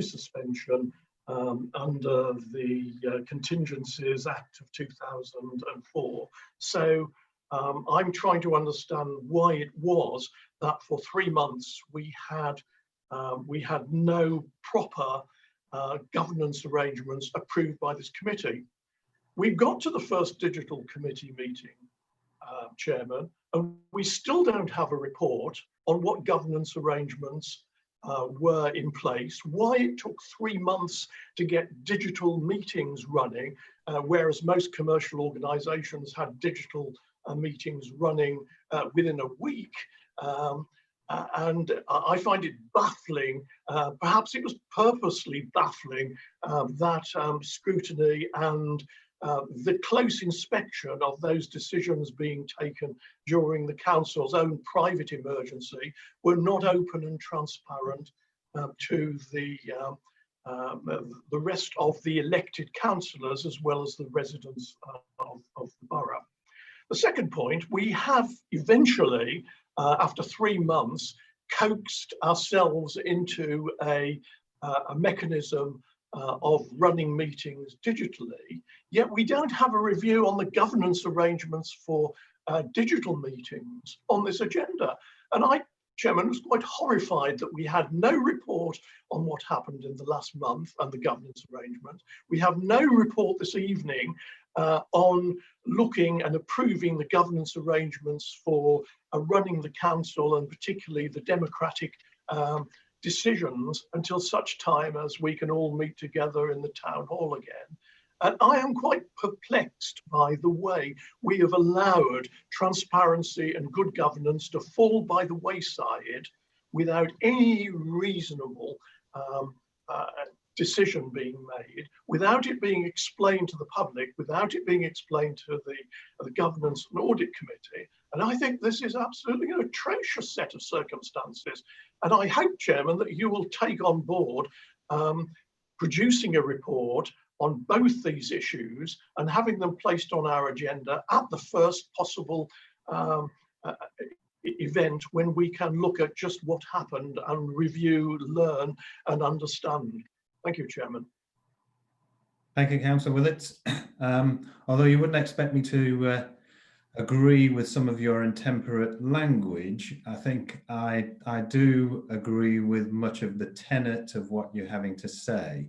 suspension under the Contingencies Act of 2004. So I'm trying to understand why it was that for 3 months we had no proper governance arrangements approved by this committee. We got to the first digital committee meeting, Chairman, and we still don't have a report on what governance arrangements were in place, why it took 3 months to get digital meetings running, whereas most commercial organisations had digital meetings running within a week. And I find it baffling, perhaps it was purposely baffling, that scrutiny and the close inspection of those decisions being taken during the council's own private emergency were not open and transparent to the rest of the elected councillors as well as the residents of the borough. The second point, we have eventually, after 3 months, coaxed ourselves into a mechanism of running meetings digitally, yet we don't have a review on the governance arrangements for digital meetings on this agenda. And I, Chairman, was quite horrified that we had no report on what happened in the last month and the governance arrangement. We have no report this evening on looking and approving the governance arrangements for running the council, and particularly the democratic decisions, until such time as we can all meet together in the town hall again. And I am quite perplexed by the way we have allowed transparency and good governance to fall by the wayside without any reasonable decision being made, without it being explained to the public, without it being explained to the Governance and Audit Committee. And I think this is absolutely an atrocious set of circumstances. And I hope, Chairman, that you will take on board producing a report on both these issues and having them placed on our agenda at the first possible event when we can look at just what happened and review, learn and understand. Thank you, Chairman. Thank you, Councillor Willits. Although you wouldn't expect me to agree with some of your intemperate language, I think I do agree with much of the tenet of what you're having to say.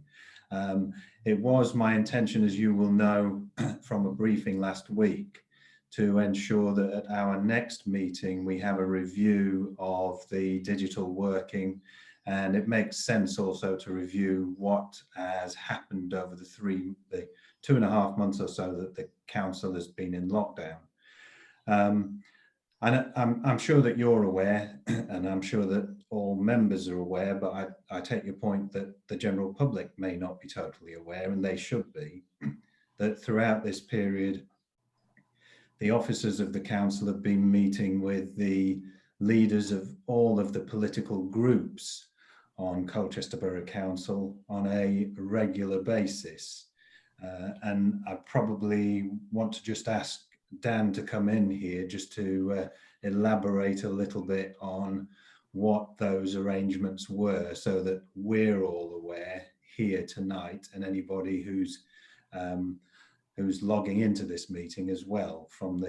It was my intention, as you will know from a briefing last week, to ensure that at our next meeting we have a review of the digital working, and it makes sense also to review what has happened over the 2.5 months or so that the council has been in lockdown. And I'm sure that you're aware, and I'm sure that all members are aware, but I take your point that the general public may not be totally aware, and they should be, that throughout this period, the officers of the council have been meeting with the leaders of all of the political groups on Colchester Borough Council on a regular basis. And I probably want to just ask Dan to come in here just to elaborate a little bit on what those arrangements were, so that we're all aware here tonight, and anybody who's logging into this meeting as well from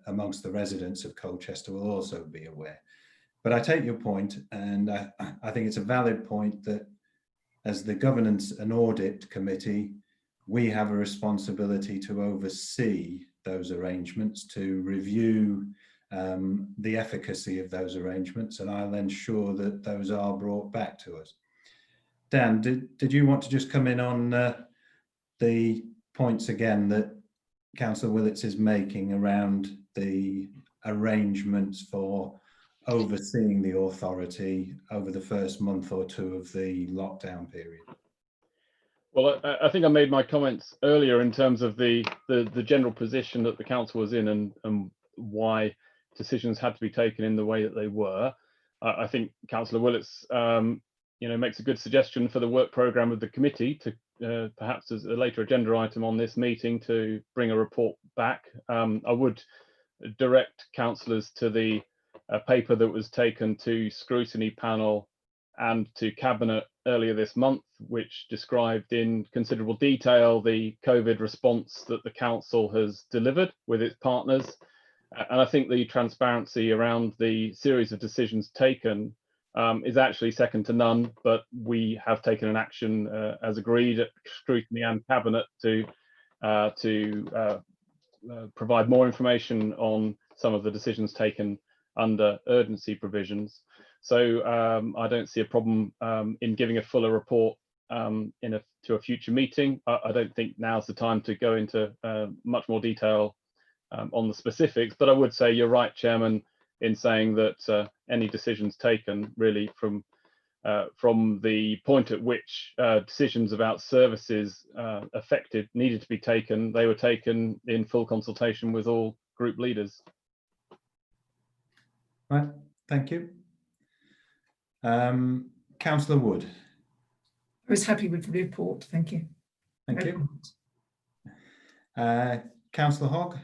amongst the residents of Colchester will also be aware. But I take your point, and I think it's a valid point that as the Governance and Audit Committee, we have a responsibility to oversee those arrangements, to review the efficacy of those arrangements, and I'll ensure that those are brought back to us. Dan, did you want to just come in on the points again that Councillor Willits is making around the arrangements for overseeing the authority over the first month or two of the lockdown period? Well, I think I made my comments earlier in terms of the general position that the council was in, and why decisions had to be taken in the way that they were. I think Councillor Willits, makes a good suggestion for the work programme of the committee to perhaps as a later agenda item on this meeting to bring a report back. I would direct councillors to the paper that was taken to scrutiny panel and to Cabinet earlier this month, which described in considerable detail the COVID response that the council has delivered with its partners. And I think the transparency around the series of decisions taken is actually second to none, but we have taken an action as agreed at scrutiny and Cabinet to provide more information on some of the decisions taken under urgency provisions. So I don't see a problem in giving a fuller report to a future meeting. I don't think now's the time to go into much more detail on the specifics, but I would say you're right, Chairman, in saying that any decisions taken really from the point at which decisions about services affected needed to be taken, they were taken in full consultation with all group leaders. Right, thank you. Councillor Wood. I was happy with the report, thank you. Thank you. Councillor Hogg.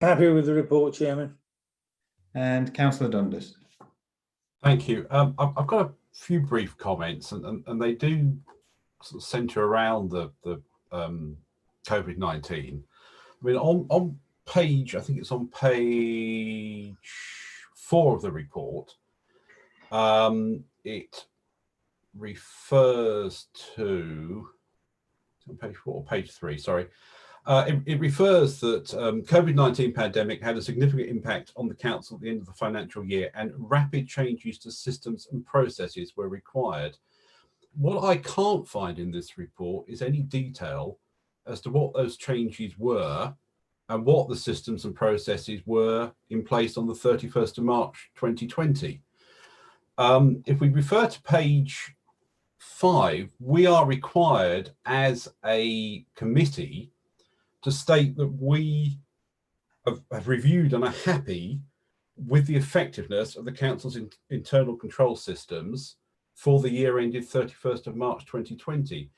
Happy with the report, Chairman. And Councillor Dundas. Thank you. I've got few brief comments, and they do sort of centre around the COVID-19. I mean, on page, I think it's on page 4 of the report, it refers to, on page 4 or page 3, sorry. It refers that COVID-19 pandemic had a significant impact on the council at the end of the financial year, and rapid changes to systems and processes were required. What I can't find in this report is any detail as to what those changes were and what the systems and processes were in place on the 31st of March 2020. If we refer to page 5, we are required as a committee to state that we have reviewed and are happy with the effectiveness of the council's internal control systems for the year ended 31st of March 2020.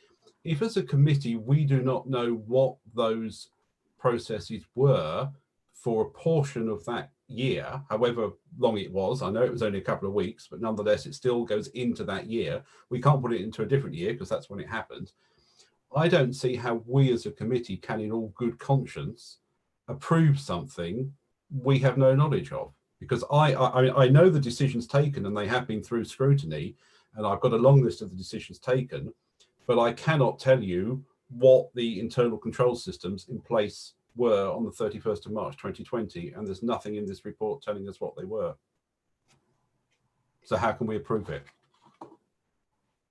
If as a committee we do not know what those processes were for a portion of that year, however long it was, I know it was only a couple of weeks, but nonetheless it still goes into that year. We can't put it into a different year because that's when it happened. I don't see how we as a committee can in all good conscience approve something we have no knowledge of, because I know the decisions taken and they have been through scrutiny, and I've got a long list of the decisions taken, but I cannot tell you what the internal control systems in place were on the 31st of March 2020, and there's nothing in this report telling us what they were. So how can we approve it?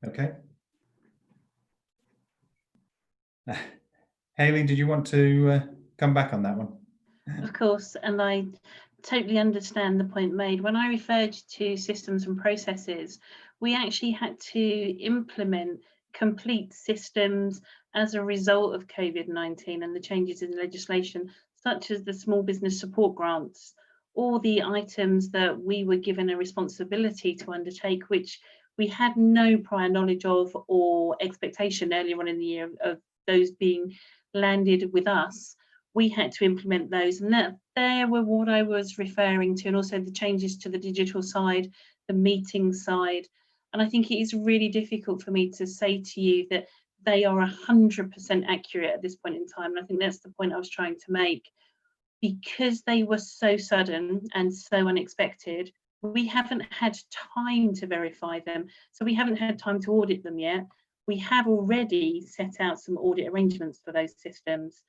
Okay. Hayley, did you want to come back on that one? Of course, and I totally understand the point made. When I referred to systems and processes, we actually had to implement complete systems as a result of COVID-19 and the changes in legislation, such as the small business support grants, or the items that we were given a responsibility to undertake, which we had no prior knowledge of or expectation earlier on in the year of those being landed with us. We had to implement those, and that there were what I was referring to, and also the changes to the digital side, the meeting side. And I think it is really difficult for me to say to you that they are 100% accurate at this point in time. And I think that's the point I was trying to make. Because they were so sudden and so unexpected, we haven't had time to verify them. So we haven't had time to audit them yet. We have already set out some audit arrangements for those systems.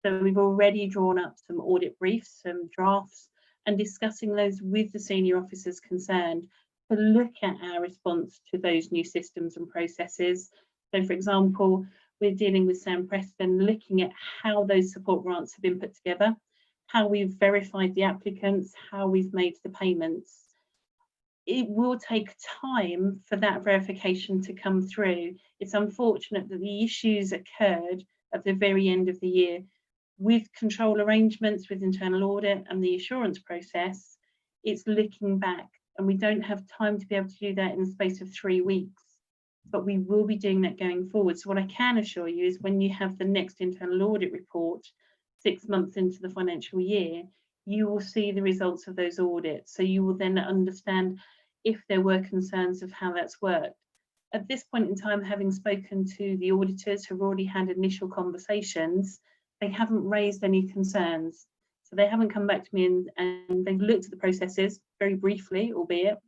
So we've already drawn up some audit briefs, some drafts, and discussing those with the senior officers concerned to look at our response to those new systems and processes. So for example, we're dealing with Sam Preston, looking at how those support grants have been put together, how we've verified the applicants, how we've made the payments. It will take time for that verification to come through. It's unfortunate that the issues occurred at the very end of the year with control arrangements, with internal audit and the assurance process. It's looking back, and we don't have time to be able to do that in the space of 3 weeks, but we will be doing that going forward. So what I can assure you is when you have the next internal audit report 6 months into the financial year, you will see the results of those audits. So you will then understand if there were concerns of how that's worked. At this point in time, having spoken to the auditors who've already had initial conversations, they haven't raised any concerns. So they haven't come back to me and they've looked at the processes very briefly, albeit,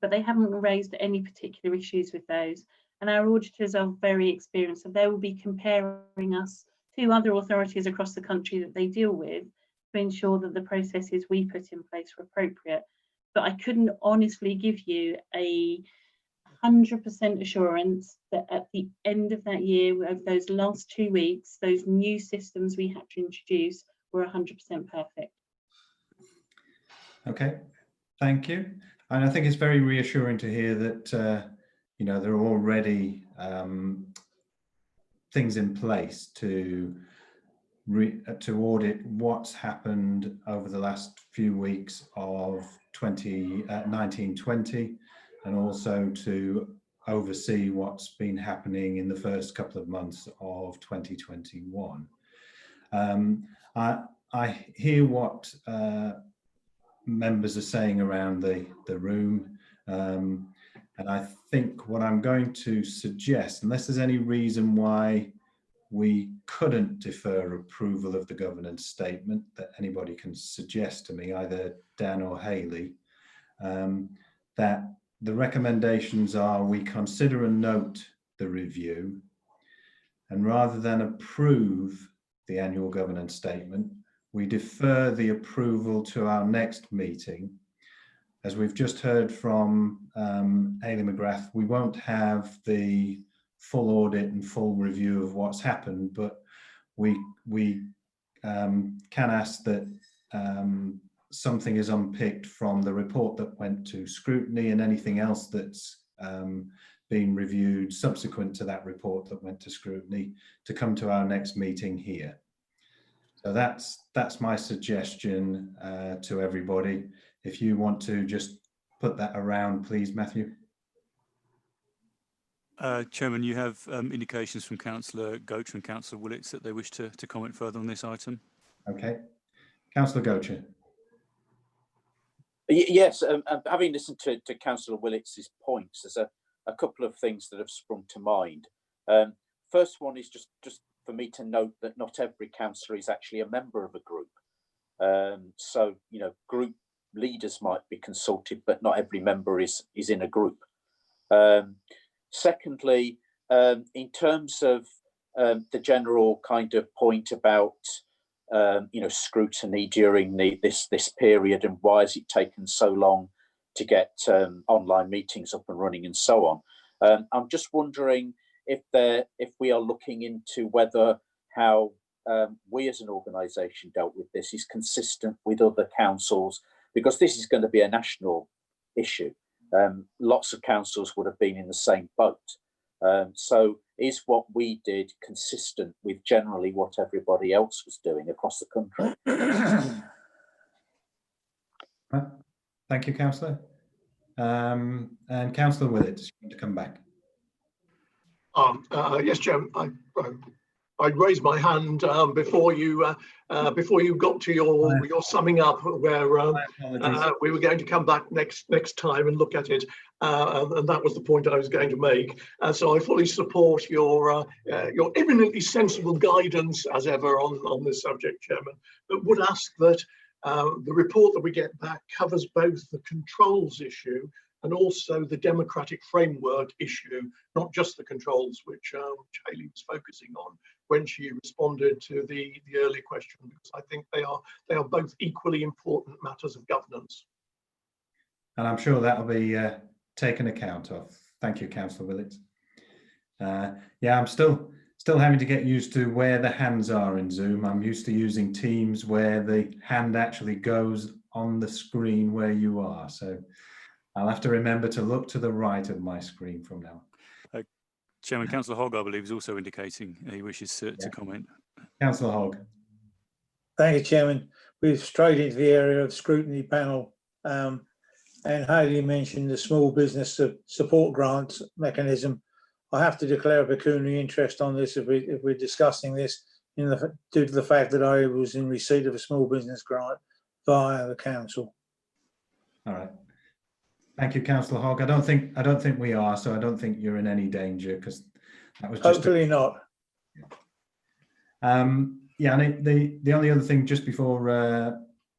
but they haven't raised any particular issues with those. And our auditors are very experienced, so they will be comparing us to other authorities across the country that they deal with to ensure that the processes we put in place are appropriate. But I couldn't honestly give you a 100% assurance that at the end of that year, of those last 2 weeks, those new systems we had to introduce were 100% perfect. Okay, thank you. And I think it's very reassuring to hear that you know, there are already things in place to audit what's happened over the last few weeks of 2019-20, and also to oversee what's been happening in the first couple of months of 2021. I hear what members are saying around the room, And I think what I'm going to suggest, unless there's any reason why we couldn't defer approval of the governance statement that anybody can suggest to me, either Dan or Hayley, that the recommendations are we consider and note the review, and rather than approve the annual governance statement, we defer the approval to our next meeting. As we've just heard from Hayley McGrath, we won't have the full audit and full review of what's happened, but we can ask that something is unpicked from the report that went to scrutiny and anything else that's been reviewed subsequent to that report that went to scrutiny to come to our next meeting here. So that's my suggestion to everybody. If you want to just put that around, please, Matthew. Chairman, you have indications from Councillor Gocher and Councillor Willetts that they wish to comment further on this item. Okay. Councillor Gocher. Yes, having listened to Councillor Willetts' points, there's a couple of things that have sprung to mind. First one is just for me to note that not every councillor is actually a member of a group. So, you know, group leaders might be consulted, but not every member is in a group. Secondly, in terms of the general kind of point about you know, scrutiny during this period and why has it taken so long to get online meetings up and running and so on, I'm just wondering if we are looking into whether how we as an organisation dealt with this is consistent with other councils, because this is going to be a national issue. Lots of councils would have been in the same boat. So is what we did consistent with generally what everybody else was doing across the country? Thank you, Councillor. And Councillor Willetts, to come back. Yes, Chairman. I raised my hand before you got to your summing up, where we were going to come back next time and look at it, and that was the point I was going to make. So I fully support your eminently sensible guidance as ever on this subject, Chairman. But would ask that the report that we get back covers both the controls issue and also the democratic framework issue, not just the controls, which Hayley was focusing on when she responded to the earlier question, because I think they are both equally important matters of governance. And I'm sure that'll be taken account of. Thank you, Councillor Willetts. Yeah, I'm still having to get used to where the hands are in Zoom. I'm used to using Teams where the hand actually goes on the screen where you are. So I'll have to remember to look to the right of my screen from now. Chairman, Councillor Hogg, I believe, is also indicating he wishes to comment. Councillor Hogg. Thank you, Chairman. We've strayed into the area of scrutiny panel, and Hayley mentioned the small business support grants mechanism. I have to declare a pecuniary interest on this if we're discussing this, due to the fact that I was in receipt of a small business grant via the council. All right. Thank you, Councillor Hogg. I don't think we are, so I don't think you're in any danger, because that was just hopefully not. Yeah, and the only other thing just before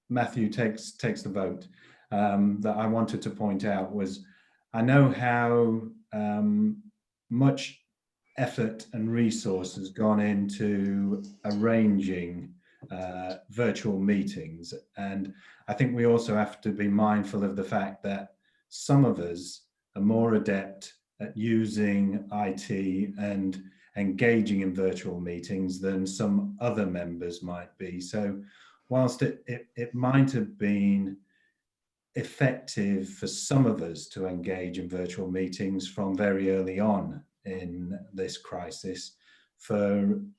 Matthew takes the vote that I wanted to point out was, I know how much effort and resource has gone into arranging virtual meetings, and I think we also have to be mindful of the fact that some of us are more adept at using IT and engaging in virtual meetings than some other members might be. So whilst it might have been effective for some of us to engage in virtual meetings from very early on in this crisis,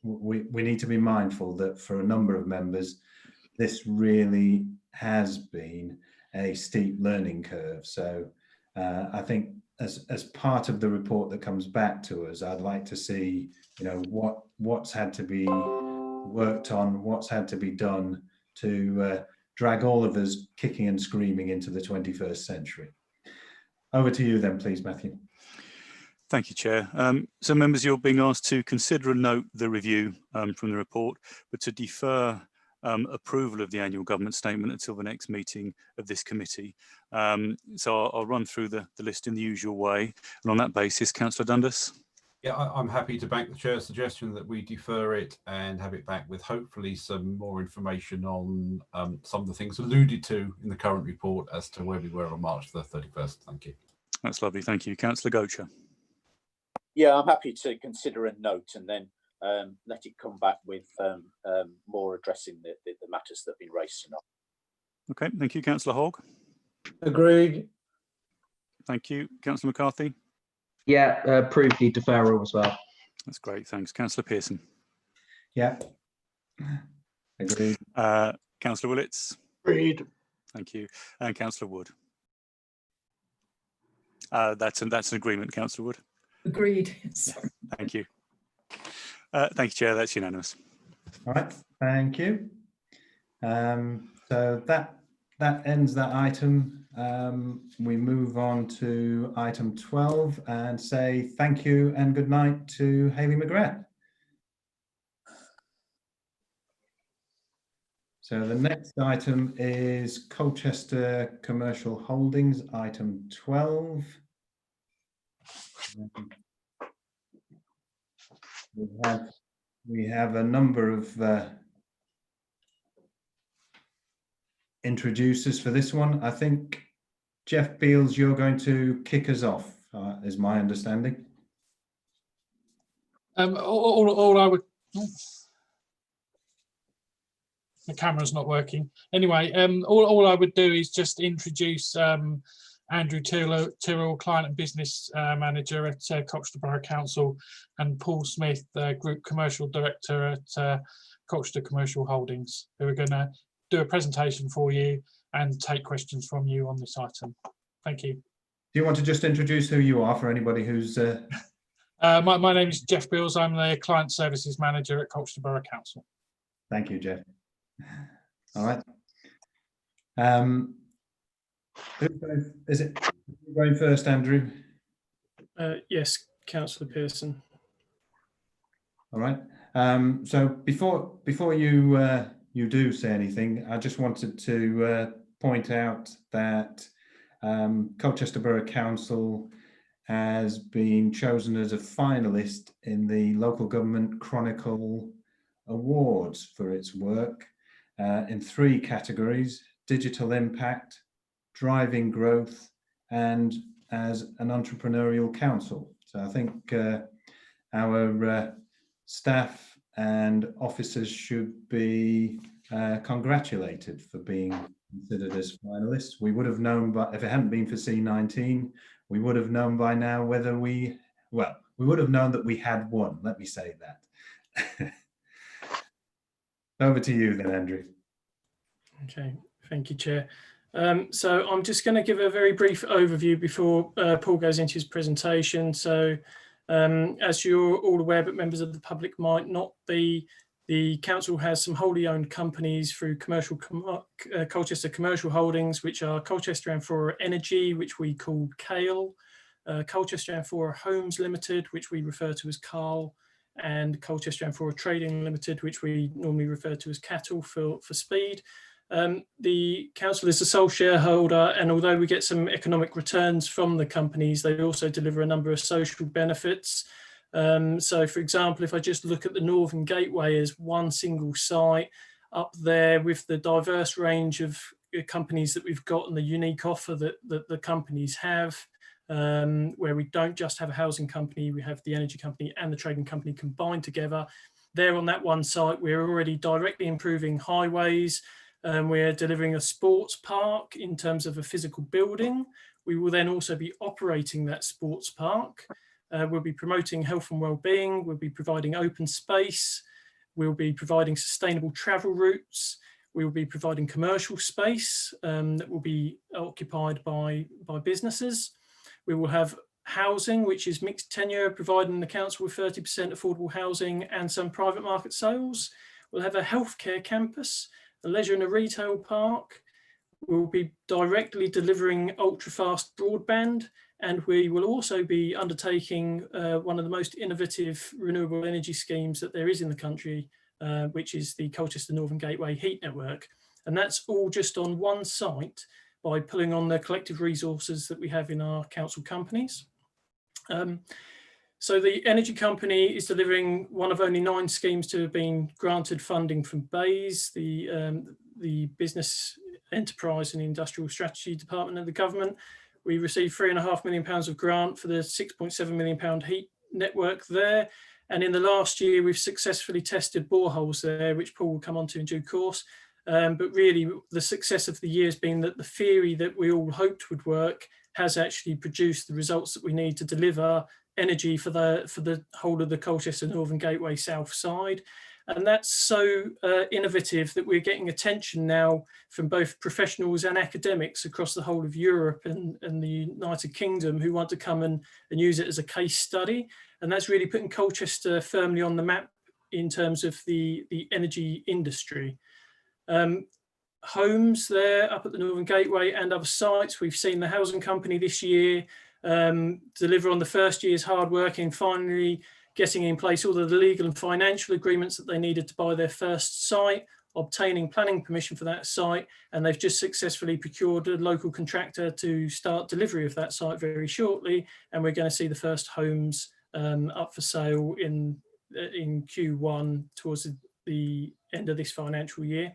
we need to be mindful that for a number of members, this really has been a steep learning curve. So I think as part of the report that comes back to us, I'd like to see, you know, what's had to be worked on, what's had to be done to drag all of us kicking and screaming into the 21st century. over to you then, please, Matthew. Thank you, Chair. So members, you're being asked to consider and note the review from the report, but to defer approval of the annual government statement until the next meeting of this committee. So I'll run through the list in the usual way. And on that basis, Councillor Dundas. Yeah, I'm happy to back the chair's suggestion that we defer it and have it back with hopefully some more information on some of the things alluded to in the current report as to where we were on March the 31st. Thank you. That's lovely. Thank you. Councillor Gocher. Yeah, I'm happy to consider a note and then let it come back with more addressing the matters that have been raised tonight. Okay, thank you. Councillor Hogg. Agreed. Thank you. Councillor McCarthy. Yeah, approve the deferral as well. That's great. Thanks. Councillor Pearson. Yeah. Agreed. Councillor Willits. Agreed. Thank you. And Councillor Wood. That's an agreement, Councillor Wood. Agreed. Sorry. Thank you. Thank you, Chair. That's unanimous. All right. Thank you. So that ends that item. We move on to item 12 and say thank you and good night to Hayley McGrath. So the next item is Colchester Commercial Holdings, item 12. We have a number of introducers for this one. I think, Jeff Beals, you're going to kick us off, is my understanding. All I would... The camera's not working. Anyway, all I would do is just introduce Andrew Tyrrell, Client and Business Manager at Colchester Borough Council, and Paul Smith, Group Commercial Director at Colchester Commercial Holdings, who are going to do a presentation for you and take questions from you on this item. Thank you. Do you want to just introduce who you are for anybody who's... My name is Jeff Beals. I'm the Client Services Manager at Colchester Borough Council. Thank you, Jeff. All right. Is it going first, Andrew? Yes, Councillor Pearson. All right. So before you do say anything, I just wanted to point out that Colchester Borough Council has been chosen as a finalist in the Local Government Chronicle Awards for its work in 3 categories: digital impact, driving growth, and as an entrepreneurial council. So I think our staff and officers should be congratulated for being considered as finalists. We would have known, but if it hadn't been for C19, we would have known by now whether we would have known that we had won, let me say that. Over to you then, Andrew. Okay, thank you, Chair. So I'm just going to give a very brief overview before Paul goes into his presentation. So as you're all aware, but members of the public might not be, the council has some wholly owned companies through Colchester Commercial Holdings, which are Colchester Amphora Energy, which we call CALE, Colchester Amphora Homes Limited, which we refer to as CARL, and Colchester Amphora Trading Limited, which we normally refer to as CATL for speed. The council is the sole shareholder, and although we get some economic returns from the companies, they also deliver a number of social benefits. So for example, if I just look at the Northern Gateway as one single site up there with the diverse range of companies that we've got and the unique offer that the companies have, where we don't just have a housing company, we have the energy company and the trading company combined together. There on that one site, we're already directly improving highways. We're delivering a sports park in terms of a physical building. We will then also be operating that sports park. We'll be promoting health and well-being. We'll be providing open space. We'll be providing sustainable travel routes. We will be providing commercial space that will be occupied by businesses. We will have housing, which is mixed tenure, providing the council with 30% affordable housing and some private market sales. We'll have a healthcare campus, a leisure and a retail park. we'll be directly delivering ultra-fast broadband, and we will also be undertaking one of the most innovative renewable energy schemes that there is in the country, which is the Colchester Northern Gateway Heat Network. And that's all just on one site by pulling on the collective resources that we have in our council companies. So the energy company is delivering one of only 9 schemes to have been granted funding from BEIS, the Business Enterprise and Industrial Strategy Department of the government. We received £3.5 million of grant for the £6.7 million heat network there. And in the last year, we've successfully tested boreholes there, which Paul will come on to in due course. But really, the success of the year has been that the theory that we all hoped would work has actually produced the results that we need to deliver energy for the whole of the Colchester Northern Gateway South side. And that's so innovative that we're getting attention now from both professionals and academics across the whole of Europe and the United Kingdom who want to come and use it as a case study. And that's really putting Colchester firmly on the map in terms of the energy industry. Homes there up at the Northern Gateway and other sites. We've seen the housing company this year deliver on the first year's hard work in finally getting in place all of the legal and financial agreements that they needed to buy their first site, obtaining planning permission for that site, and they've just successfully procured a local contractor to start delivery of that site very shortly, and we're going to see the first homes up for sale in Q1 towards the end of this financial year.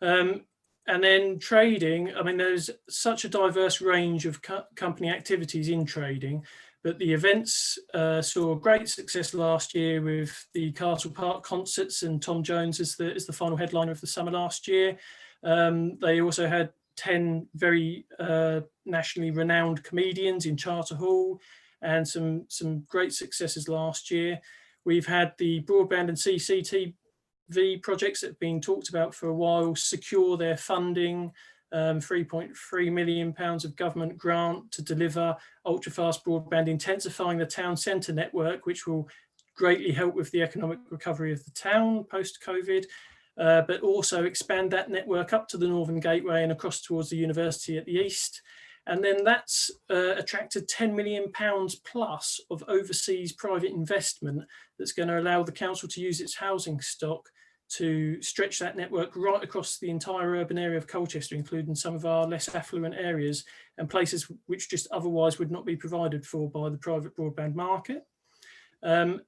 And then trading, I mean, there's such a diverse range of company activities in trading, but the events saw great success last year with the Castle Park concerts and Tom Jones as the final headliner of the summer last year. They also had 10 very nationally renowned comedians in Charter Hall and some great successes last year. We've had the broadband and CCTV projects that have been talked about for a while secure their funding, £3.3 million of government grant to deliver ultra-fast broadband, intensifying the town centre network, which will greatly help with the economic recovery of the town post-COVID, but also expand that network up to the Northern Gateway and across towards the university at the east. And then that's attracted £10 million plus of overseas private investment that's going to allow the council to use its housing stock to stretch that network right across the entire urban area of Colchester, including some of our less affluent areas and places which just otherwise would not be provided for by the private broadband market. And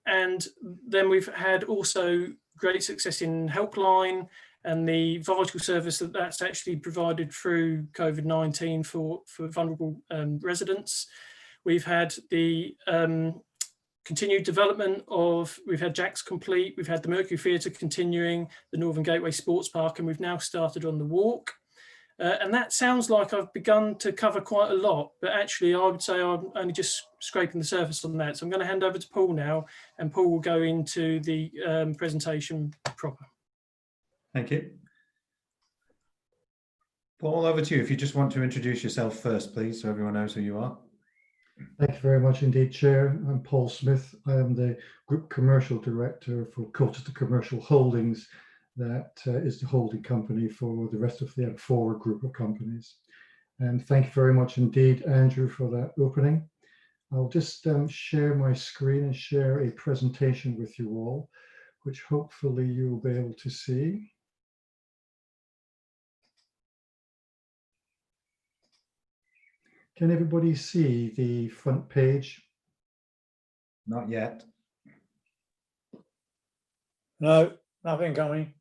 then we've had also great success in Helpline and the vital service that's actually provided through COVID-19 for vulnerable residents. We've had the continued development of, we've had Jack's Complete, we've had the Mercury Theatre continuing, the Northern Gateway Sports Park, and we've now started on the Walk. And that sounds like I've begun to cover quite a lot, but actually I would say I'm only just scraping the surface on that. So I'm going to hand over to Paul now, and Paul will go into the presentation proper. Thank you. Paul, over to you. If you just want to introduce yourself first, please, so everyone knows who you are. Thank you very much indeed, Chair. I'm Paul Smith. I am the Group Commercial Director for Colchester Commercial Holdings. That is the holding company for the rest of the M4 group of companies. And thank you very much indeed, Andrew, for that opening. I'll just share my screen and share a presentation with you all, which hopefully you'll be able to see. Can everybody see the front page? Not yet. No, nothing coming.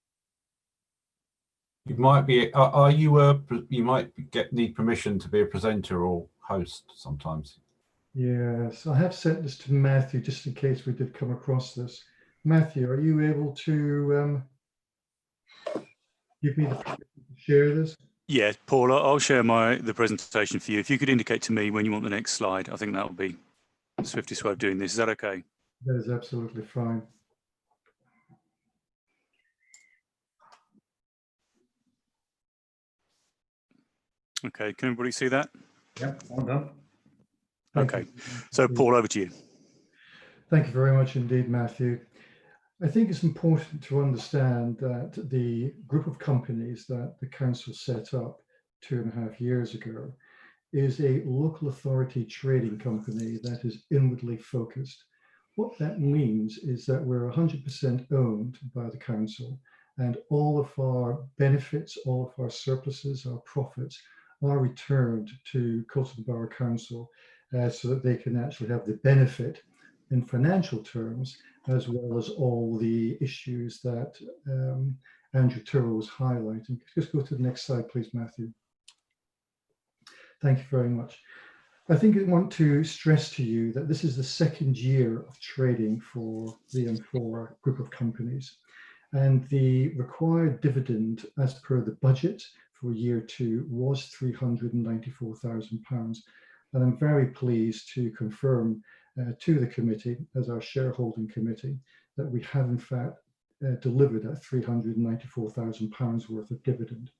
You might be. Are you you might need permission to be a presenter or host sometimes. Yes, I have sent this to Matthew just in case we did come across this. Matthew, are you able to give me the permission to share this? Yeah, Paul, I'll share the presentation for you. If you could indicate to me when you want the next slide, I think that would be the swiftest way of doing this. Is that okay? That is absolutely fine. Okay, can everybody see that? Yep, well done. Okay, so Paul, over to you. Thank you very much indeed, Matthew. I think it's important to understand that the group of companies that the council set up 2.5 years ago, is a local authority trading company that is inwardly focused. What that means is that we're 100% owned by the council, and all of our benefits, all of our surpluses, our profits are returned to Colchester Borough Council so that they can actually have the benefit in financial terms, as well as all the issues that Andrew Tyrrell was highlighting. Just go to the next slide, please, Matthew. Thank you very much. I think I want to stress to you that this is the second year of trading for the M4 group of companies, and the required dividend as per the budget for year 2 was £394,000. And I'm very pleased to confirm to the committee, as our shareholding committee, that we have in fact delivered that £394,000 worth of dividend.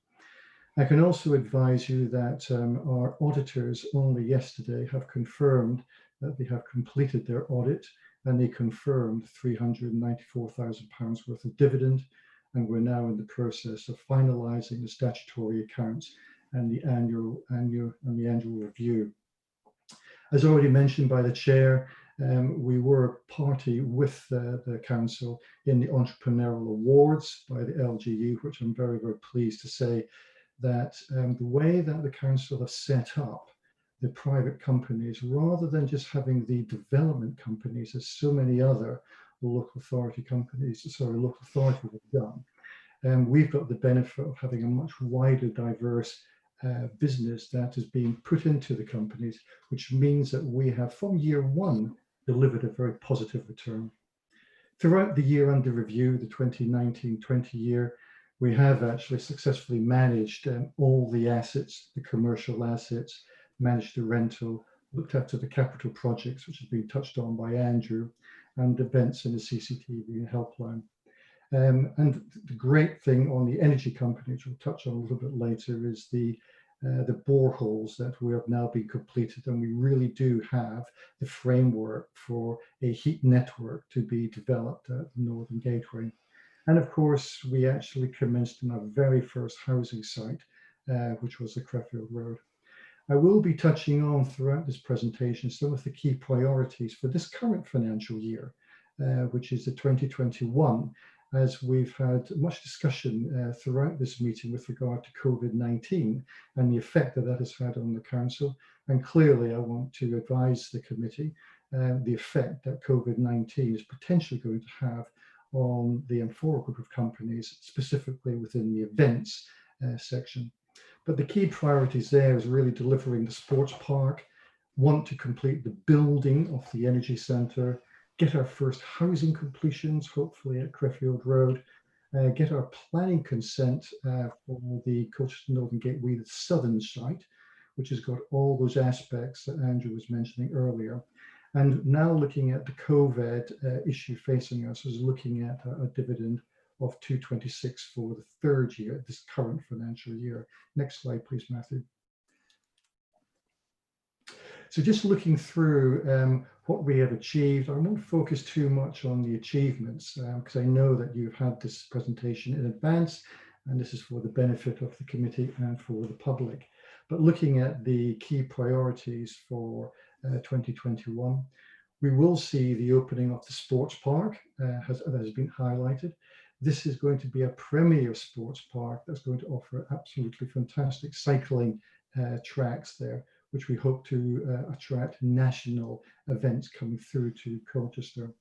I can also advise you that our auditors only yesterday have confirmed that they have completed their audit, and they confirmed £394,000 worth of dividend, and we're now in the process of finalising the statutory accounts and the annual review. As already mentioned by the chair, we were a party with the council in the Entrepreneurial Awards by the LGU, which I'm very, very pleased to say that the way that the council have set up the private companies, rather than just having the development companies as so many other local authority companies, local authorities have done, we've got the benefit of having a much wider, diverse business that is being put into the companies, which means that we have from year 1 delivered a very positive return. Throughout the year under review, the 2019-20 year, we have actually successfully managed all the assets, the commercial assets, managed the rental, looked after the capital projects, which has been touched on by Andrew, and events in the CCTV and helpline. And the great thing on the energy company, which we'll touch on a little bit later, is the boreholes that we have now been completed, and we really do have the framework for a heat network to be developed at the Northern Gateway. And of course, we actually commenced on our very first housing site, which was the Creffield Road. I will be touching on throughout this presentation some of the key priorities for this current financial year, which is the 2021, as we've had much discussion throughout this meeting with regard to COVID-19 and the effect that that has had on the council. And clearly, I want to advise the committee the effect that COVID-19 is potentially going to have on the M4 group of companies, specifically within the events section. But the key priorities there is really delivering the sports park, want to complete the building of the energy centre, get our first housing completions, hopefully at Creffield Road, get our planning consent for the Colchester Northern Gateway, the southern site, which has got all those aspects that Andrew was mentioning earlier. And now looking at the COVID issue facing us, is looking at a dividend of 226 for the third year, this current financial year. Next slide, please, Matthew. So just looking through what we have achieved, I won't focus too much on the achievements because I know that you've had this presentation in advance, and this is for the benefit of the committee and for the public. But looking at the key priorities for 2021, we will see the opening of the sports park that has been highlighted. This is going to be a premier sports park that's going to offer absolutely fantastic cycling tracks there, which we hope to attract national events coming through to Colchester.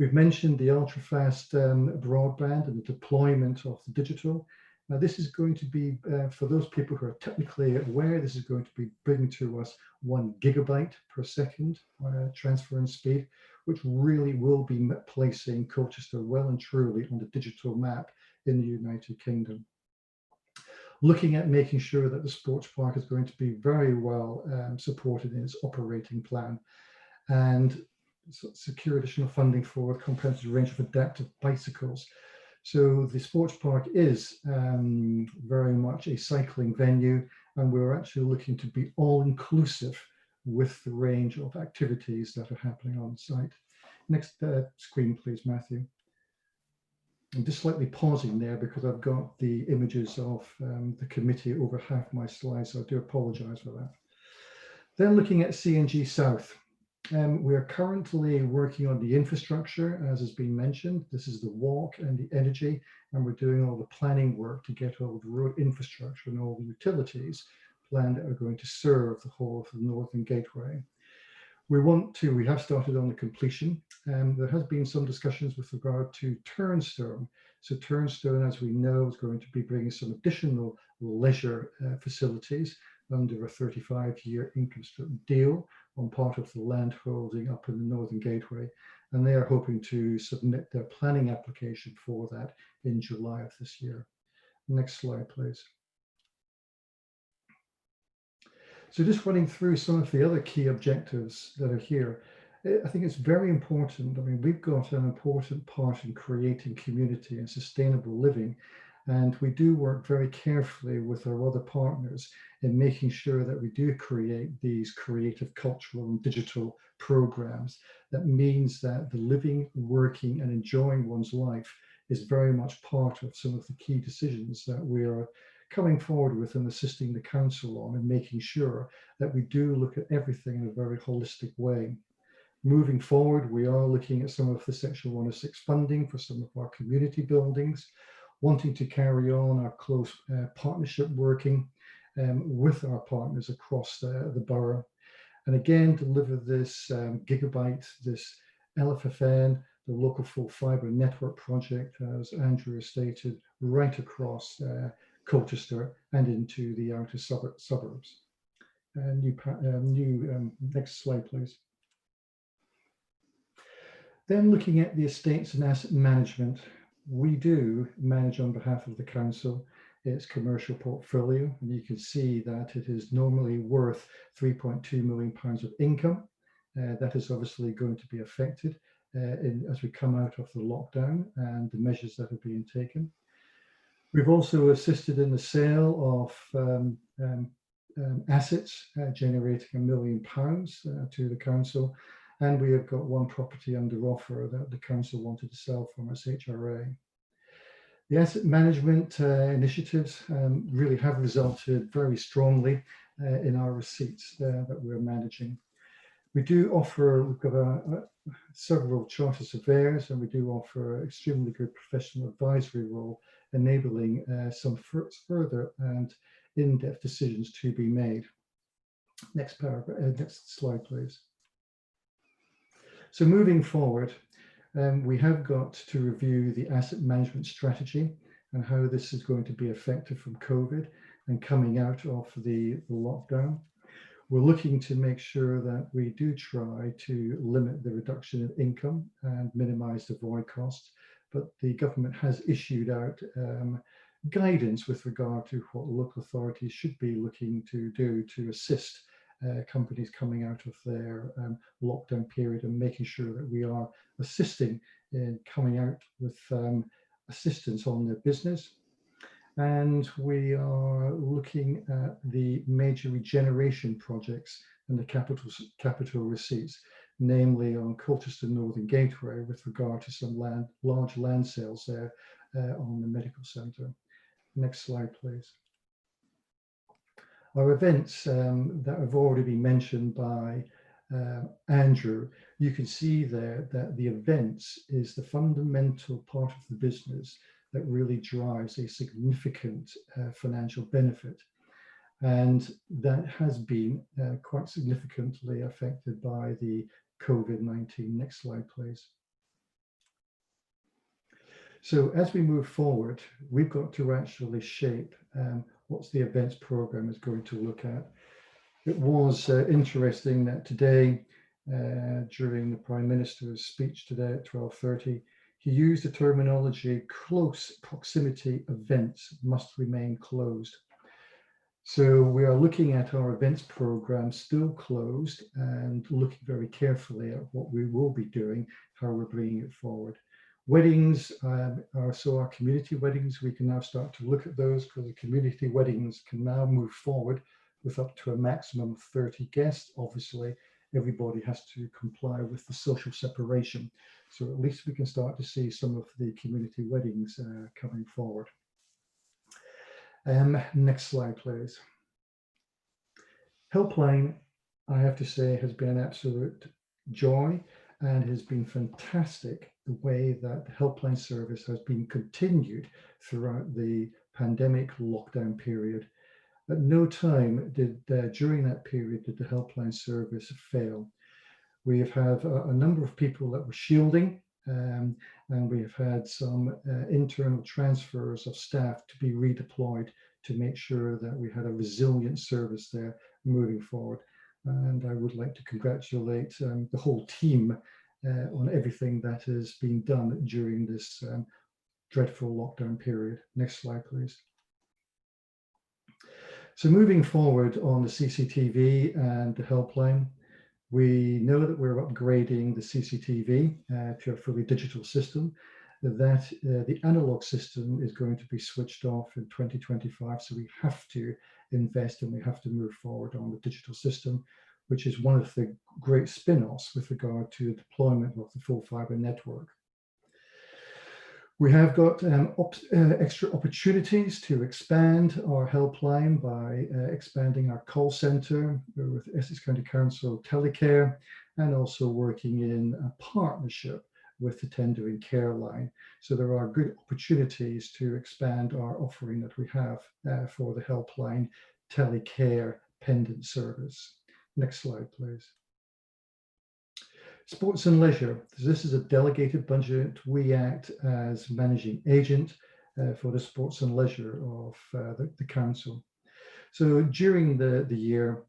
We've mentioned the ultra-fast broadband and the deployment of the digital. Now, this is going to be, for those people who are technically aware, this is going to be bringing to us 1 gigabit per second transfer and speed, which really will be placing Colchester well and truly on the digital map in the United Kingdom. Looking at making sure that the sports park is going to be very well supported in its operating plan, and secure additional funding for a comprehensive range of adaptive bicycles. So the sports park is very much a cycling venue, and we're actually looking to be all-inclusive with the range of activities that are happening on site. Next screen, please, Matthew. I'm just slightly pausing there because I've got the images of the committee over half my slides, so I do apologise for that. Then looking at CNG South, we are currently working on the infrastructure, as has been mentioned. This is the walk and the energy, and we're doing all the planning work to get all the road infrastructure and all the utilities planned that are going to serve the whole of the Northern Gateway. We have started on the completion. There has been some discussions with regard to Turnstone. So Turnstone, as we know, is going to be bringing some additional leisure facilities under a 35-year income deal on part of the land holding up in the Northern Gateway. And they are hoping to submit their planning application for that in July of this year. Next slide, please. So just running through some of the other key objectives that are here, I think it's very important. I mean, we've got an important part in creating community and sustainable living, and we do work very carefully with our other partners in making sure that we do create these creative, cultural and digital programs. That means that the living, working and enjoying one's life is very much part of some of the key decisions that we are coming forward with and assisting the council on, and making sure that we do look at everything in a very holistic way. Moving forward, we are looking at some of the Section 106 funding for some of our community buildings, wanting to carry on our close partnership working with our partners across the borough. And again, deliver this gigabyte, this LFFN, the local full fibre network project, as Andrew has stated, right across Colchester and into the outer suburbs. Next slide, please. Then looking at the estates and asset management, we do manage on behalf of the council its commercial portfolio, and you can see that it is normally worth £3.2 million of income. That is obviously going to be affected as we come out of the lockdown and the measures that are being taken. We've also assisted in the sale of assets generating £1 million to the council, and we have got one property under offer that the council wanted to sell from its HRA. The asset management initiatives really have resulted very strongly in our receipts that we're managing. We do offer, we've got several charter surveyors, and we do offer extremely good professional advisory role, enabling some further and in-depth decisions to be made. Next paragraph, next slide, please. So moving forward, we have got to review the asset management strategy and how this is going to be affected from COVID and coming out of the lockdown. We're looking to make sure that we do try to limit the reduction in income and minimize the void costs, but the government has issued out guidance with regard to what local authorities should be looking to do to assist companies coming out of their lockdown period, and making sure that we are assisting in coming out with assistance on their business. And we are looking at the major regeneration projects and the capital receipts, namely on Colchester Northern Gateway with regard to some large land sales there on the medical centre. Next slide, please. Our events that have already been mentioned by Andrew, you can see there that the events is the fundamental part of the business that really drives a significant financial benefit. And that has been quite significantly affected by the COVID-19. Next slide, please. So as we move forward, we've got to actually shape what's the events program is going to look at. It was interesting that today, during the Prime Minister's speech today at 12:30, he used the terminology close proximity events must remain closed. So we are looking at our events program still closed and looking very carefully at what we will be doing, how we're bringing it forward. Weddings our community weddings, we can now start to look at those, because the community weddings can now move forward with up to a maximum of 30 guests, obviously everybody has to comply with the social separation. So at least we can start to see some of the community weddings coming forward. Next slide, please. Helpline, I have to say, has been an absolute joy and has been fantastic the way that the helpline service has been continued throughout the pandemic lockdown period. At no time did during that period did the helpline service fail. We have had a number of people that were shielding, and we have had some internal transfers of staff to be redeployed to make sure that we had a resilient service there moving forward. And I would like to congratulate the whole team on everything that has been done during this dreadful lockdown period. Next slide, please. So moving forward on the CCTV and the helpline, we know that we're upgrading the CCTV to a fully digital system, that the analog system is going to be switched off in 2025. So we have to invest and we have to move forward on the digital system, which is one of the great spin-offs with regard to the deployment of the full fibre network. We have got extra opportunities to expand our helpline by expanding our call centre with Essex County Council Telecare, and also working in a partnership with the Tendering Care Line. So there are good opportunities to expand our offering that we have for the helpline telecare pendant service. Next slide, please. Sports and leisure. This is a delegated budget. We act as managing agent for the sports and leisure of the council. So during the year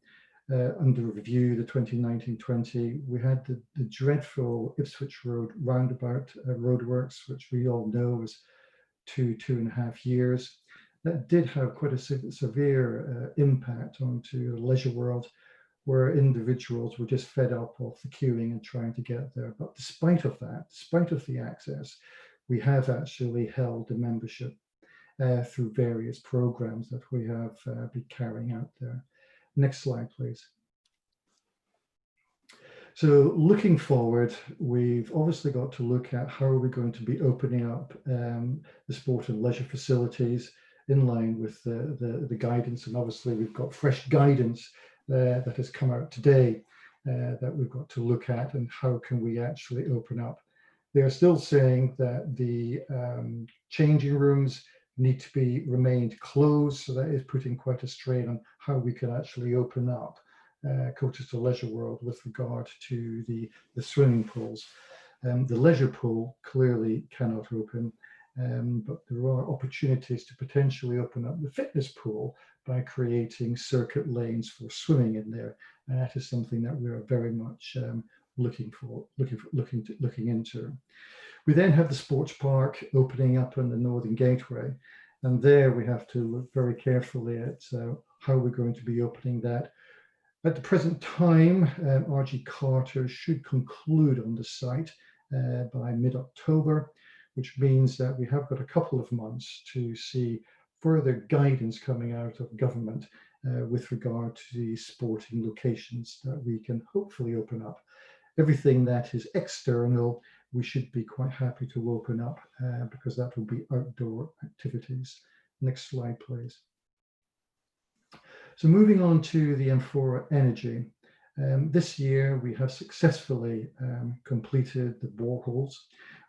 under review, the 2019-20, we had the dreadful Ipswich Road roundabout roadworks, which we all know was 2.5 years. That did have quite a severe impact onto the leisure world, where individuals were just fed up of the queuing and trying to get there. But despite of that, despite of the access, we have actually held the membership through various programs that we have been carrying out there. Next slide, please. So looking forward, we've obviously got to look at how are we going to be opening up the sport and leisure facilities in line with the guidance. And obviously we've got fresh guidance that has come out today that we've got to look at, and how can we actually open up. They're still saying that the changing rooms need to be remained closed, so that is putting quite a strain on how we can actually open up Colchester Leisure World with regard to the swimming pools. The leisure pool clearly cannot open, but there are opportunities to potentially open up the fitness pool by creating circuit lanes for swimming in there, and that is something that we are very much looking into. We then have the sports park opening up on the Northern Gateway, and there we have to look very carefully at how we're going to be opening that. At the present time, RG Carter should conclude on the site by mid-October, which means that we have got a couple of months to see further guidance coming out of government with regard to the sporting locations that we can hopefully open up. Everything that is external, we should be quite happy to open up because that will be outdoor activities. Next slide, please. So moving on to the Amphora Energy. This year we have successfully completed the boreholes.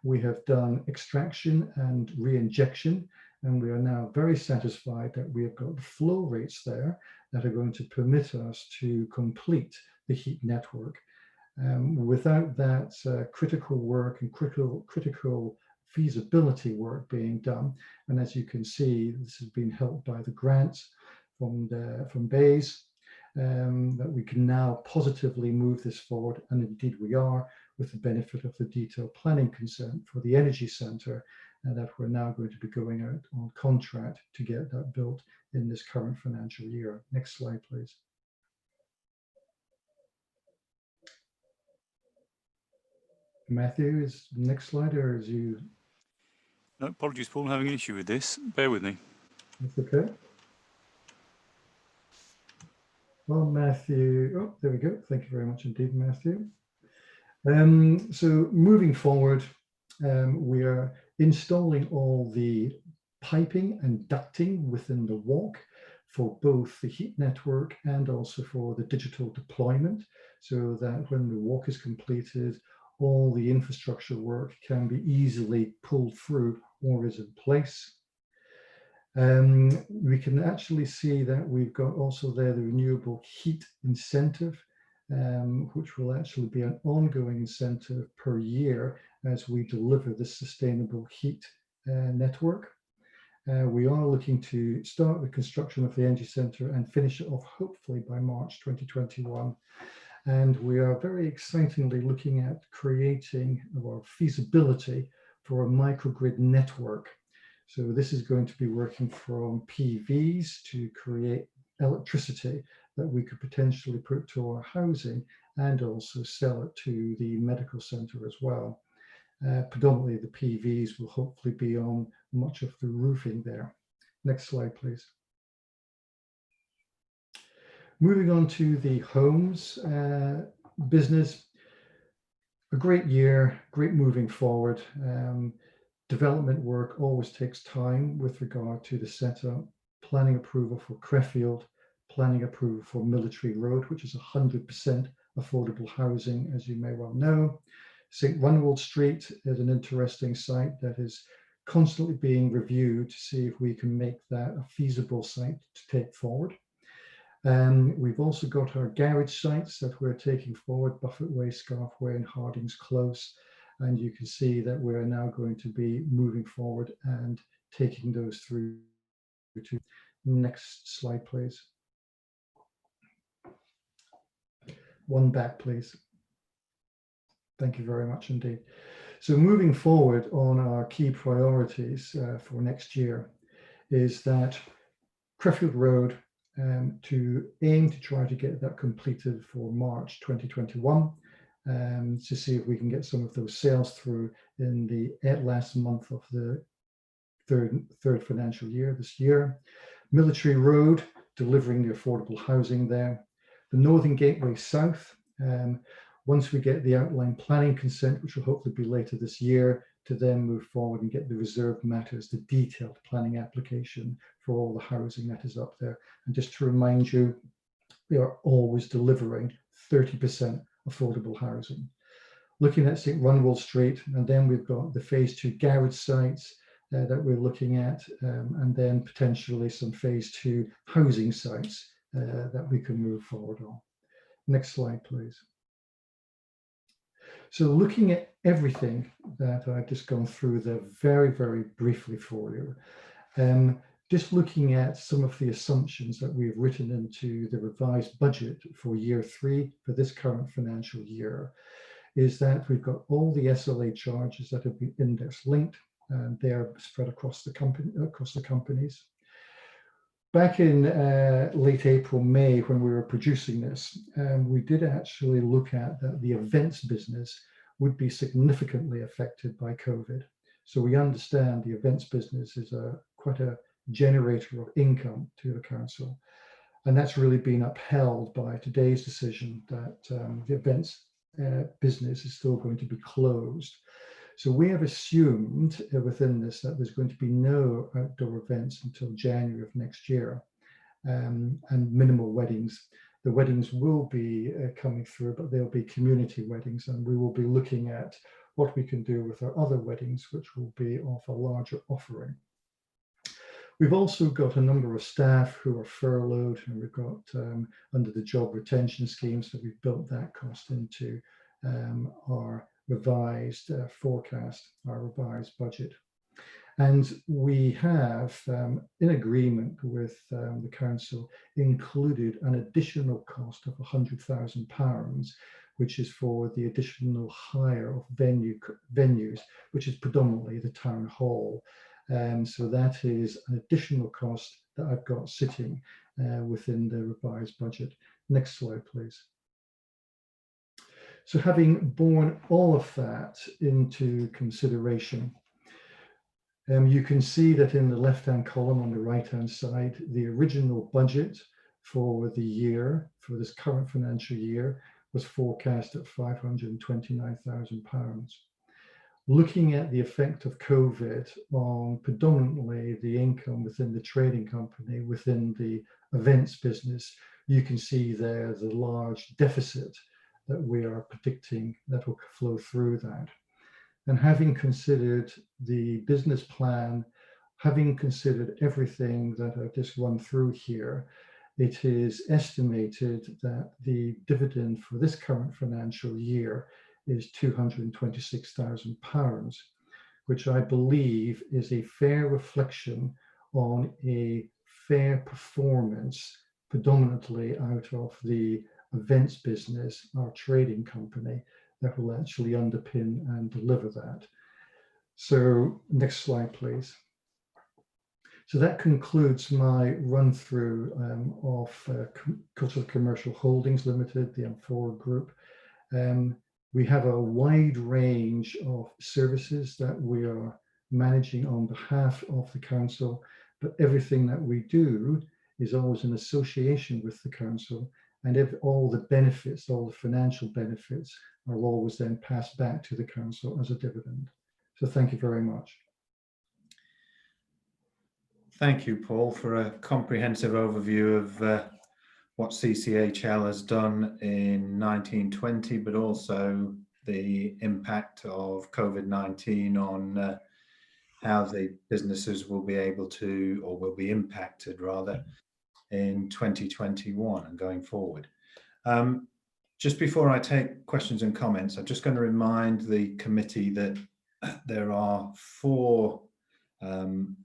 We have done extraction and re-injection, and we are now very satisfied that we have got the flow rates there that are going to permit us to complete the heat network. Without that critical work and critical feasibility work being done, and as you can see, this has been helped by the grants from BAYS, that we can now positively move this forward, and indeed we are, with the benefit of the detailed planning consent for the Energy Centre, and that we're now going to be going out on contract to get that built in this current financial year. Next slide, please. Matthew, is next slide, or is you? No, apologies, Paul, I'm having an issue with this. Bear with me. That's okay. Well, Matthew, oh, there we go. Thank you very much indeed, Matthew. So moving forward, we are installing all the piping and ducting within the walk for both the heat network and also for the digital deployment, so that when the walk is completed, all the infrastructure work can be easily pulled through or is in place. We can actually see that we've got also there the renewable heat incentive, which will actually be an ongoing incentive per year as we deliver the sustainable heat network. We are looking to start the construction of the Energy Centre and finish it off hopefully by March 2021. And we are very excitingly looking at creating our feasibility for a microgrid network. So this is going to be working from PVs to create electricity that we could potentially put to our housing and also sell it to the medical centre as well. Predominantly the PVs will hopefully be on much of the roofing there. Next slide, please. Moving on to the homes business. A great year, great moving forward. Development work always takes time with regard to the setup. Planning approval for Creffield, planning approval for Military Road, which is 100% affordable housing, as you may well know. St. Runwald Street is an interesting site that is constantly being reviewed to see if we can make that a feasible site to take forward. We've also got our garage sites that we're taking forward, Buffett Way, Scarf Way and Hardings Close. And you can see that we're now going to be moving forward and taking those through to next slide, please. One back, please. Thank you very much indeed. So moving forward on our key priorities for next year is that Creffield Road, to aim to try to get that completed for March 2021, to see if we can get some of those sales through in the last month of the third financial year this year. Military Road, delivering the affordable housing there. The Northern Gateway South, once we get the outline planning consent, which will hopefully be later this year, to then move forward and get the reserved matters, the detailed planning application for all the housing that is up there. And just to remind you, we are always delivering 30% affordable housing. Looking at St. Runwald Street, and then we've got the phase 2 garage sites that we're looking at, and then potentially some phase 2 housing sites that we can move forward on. Next slide, please. So looking at everything that I've just gone through there very, very briefly for you, just looking at some of the assumptions that we've written into the revised budget for year 3 for this current financial year, is that we've got all the SLA charges that have been index linked, and they are spread across the companies. Back in late April, May, when we were producing this, we did actually look at that the events business would be significantly affected by COVID. So we understand the events business is quite a generator of income to the council. And that's really been upheld by today's decision that the events business is still going to be closed. So we have assumed within this that there's going to be no outdoor events until January of next year, and minimal weddings. The weddings will be coming through, but they'll be community weddings, and we will be looking at what we can do with our other weddings, which will be of a larger offering. We've also got a number of staff who are furloughed, and we've got under the job retention scheme, so we've built that cost into our revised forecast, our revised budget. And we have, in agreement with the council, included an additional cost of £100,000, which is for the additional hire of venues, which is predominantly the town hall. So that is an additional cost that I've got sitting within the revised budget. Next slide, please. So having borne all of that into consideration, you can see that in the left-hand column on the right-hand side, the original budget for the year, for this current financial year, was forecast at £529,000. Looking at the effect of COVID on predominantly the income within the trading company, within the events business, you can see there the large deficit that we are predicting that will flow through that. And having considered the business plan, having considered everything that I've just run through here, it is estimated that the dividend for this current financial year is £226,000, which I believe is a fair reflection on a fair performance, predominantly out of the events business, our trading company, that will actually underpin and deliver that. So next slide, please. So that concludes my run through of Colchester Commercial Holdings Limited, the M4 group. We have a wide range of services that we are managing on behalf of the council, but everything that we do is always in association with the council, and if all the benefits, all the financial benefits are always then passed back to the council as a dividend. So thank you very much. Thank you, Paul, for a comprehensive overview of what CCHL has done in 1920, but also the impact of COVID-19 on how the businesses will be able to, or will be impacted rather, in 2021 and going forward. Just before I take questions and comments, I'm just going to remind the committee that there are 4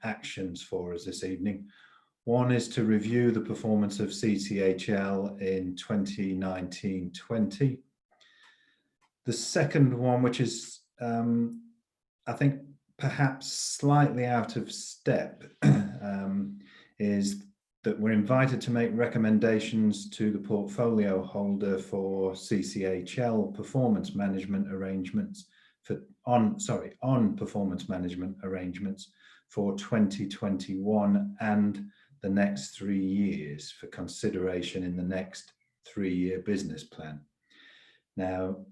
actions for us this evening. One is to review the performance of CCHL in 2019-20. The second one, which is I think perhaps slightly out of step, is that we're invited to make recommendations to the portfolio holder for CCHL performance management arrangements on performance management arrangements for 2021 and the next 3 years for consideration in the next 3-year business plan. Now,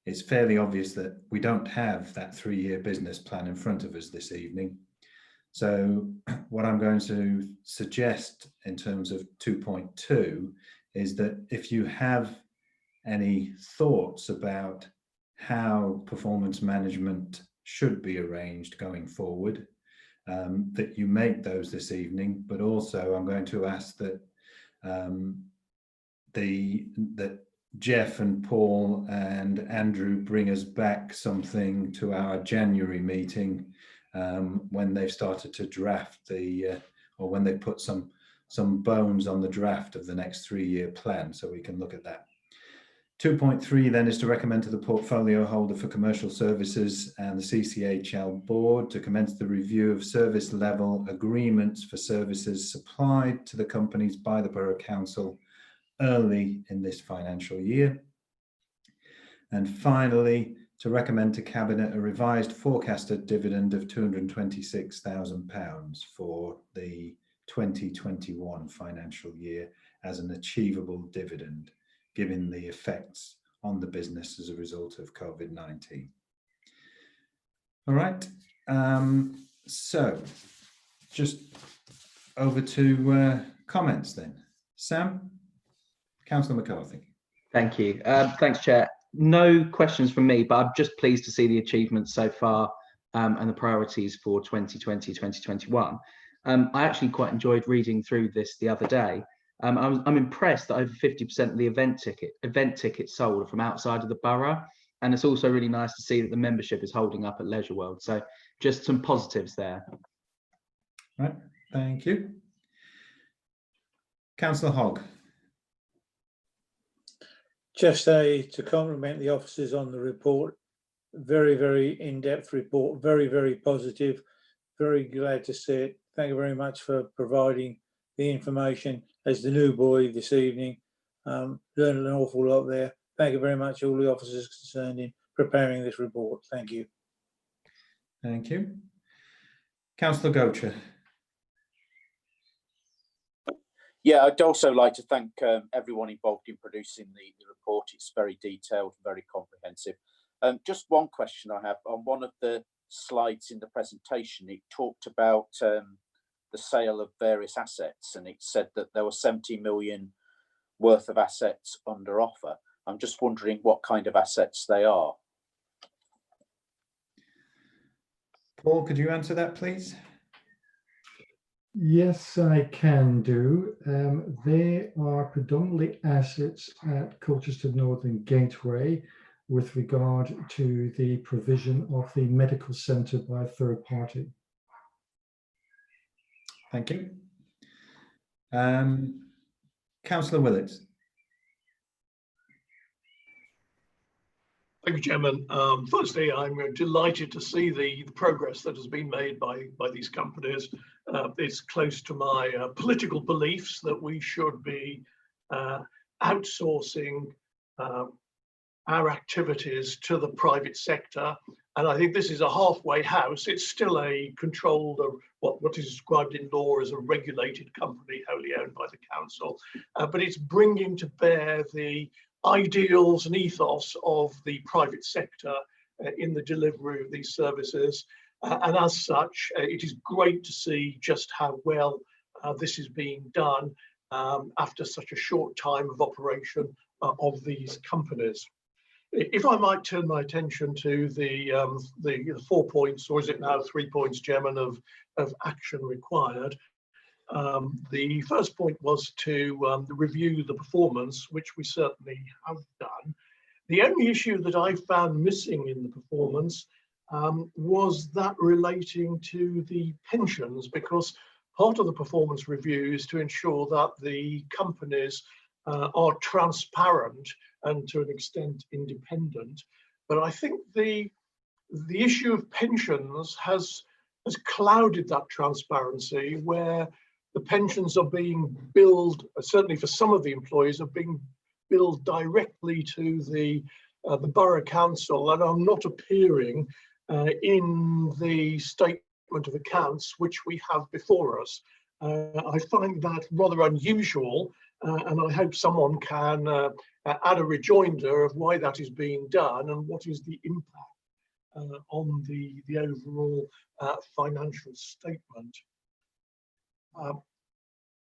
it's fairly obvious that we don't have that 3-year business plan in front of us this evening. So what I'm going to suggest in terms of 2.2 is that if you have any thoughts about how performance management should be arranged going forward, that you make those this evening, but also I'm going to ask that that Jeff and Paul and Andrew bring us back something to our January meeting when they've started to draft or when they put some bones on the draft of the next 3-year plan, so we can look at that. 2.3 then is to recommend to the portfolio holder for commercial services and the CCHL board to commence the review of service level agreements for services supplied to the companies by the Borough Council early in this financial year. And finally, to recommend to Cabinet a revised forecasted dividend of £226,000 for the 2021 financial year as an achievable dividend, given the effects on the business as a result of COVID-19. All right, so just over to comments then. Sam, Councillor McCarthy. Thank you. Thanks, Chair. No questions from me, but I'm just pleased to see the achievements so far and the priorities for 2020-2021. I actually quite enjoyed reading through this the other day. I'm impressed that over 50% of the event tickets sold are from outside of the borough, and it's also really nice to see that the membership is holding up at Leisure World. So just some positives there. Right, thank you. Councillor Hogg. Just to compliment the officers on the report. Very, very in-depth report, very, very positive. Very glad to see it. Thank you very much for providing the information as the new boy this evening. Learned an awful lot there. Thank you very much, all the officers concerned in preparing this report. Thank you. Thank you. Councillor Gocher. Yeah, I'd also like to thank everyone involved in producing the report. It's very detailed, very comprehensive. Just one question I have. On one of the slides in the presentation, it talked about the sale of various assets, and it said that there were 70 million worth of assets under offer. I'm just wondering what kind of assets they are. Paul, could you answer that, please? Yes, I can do. They are predominantly assets at Colchester Northern Gateway with regard to the provision of the medical centre by a third party. Thank you. Councillor Willett. Thank you, Chairman. Firstly, I'm delighted to see the progress that has been made by these companies. It's close to my political beliefs that we should be outsourcing our activities to the private sector. And I think this is a halfway house. It's still a controlled, what is described in law as a regulated company, wholly owned by the council. But it's bringing to bear the ideals and ethos of the private sector in the delivery of these services. And as such, it is great to see just how well this is being done after such a short time of operation of these companies. If I might turn my attention to the 4 points, or is it now 3 points, Chairman, of action required. The first point was to review the performance, which we certainly have done. The only issue that I found missing in the performance was that relating to the pensions, because part of the performance review is to ensure that the companies are transparent and to an extent independent. But I think the issue of pensions has clouded that transparency, where the pensions are being billed, certainly for some of the employees, are being billed directly to the borough council and are not appearing in the statement of accounts which we have before us. I find that rather unusual, and I hope someone can add a rejoinder of why that is being done and what is the impact on the overall financial statement.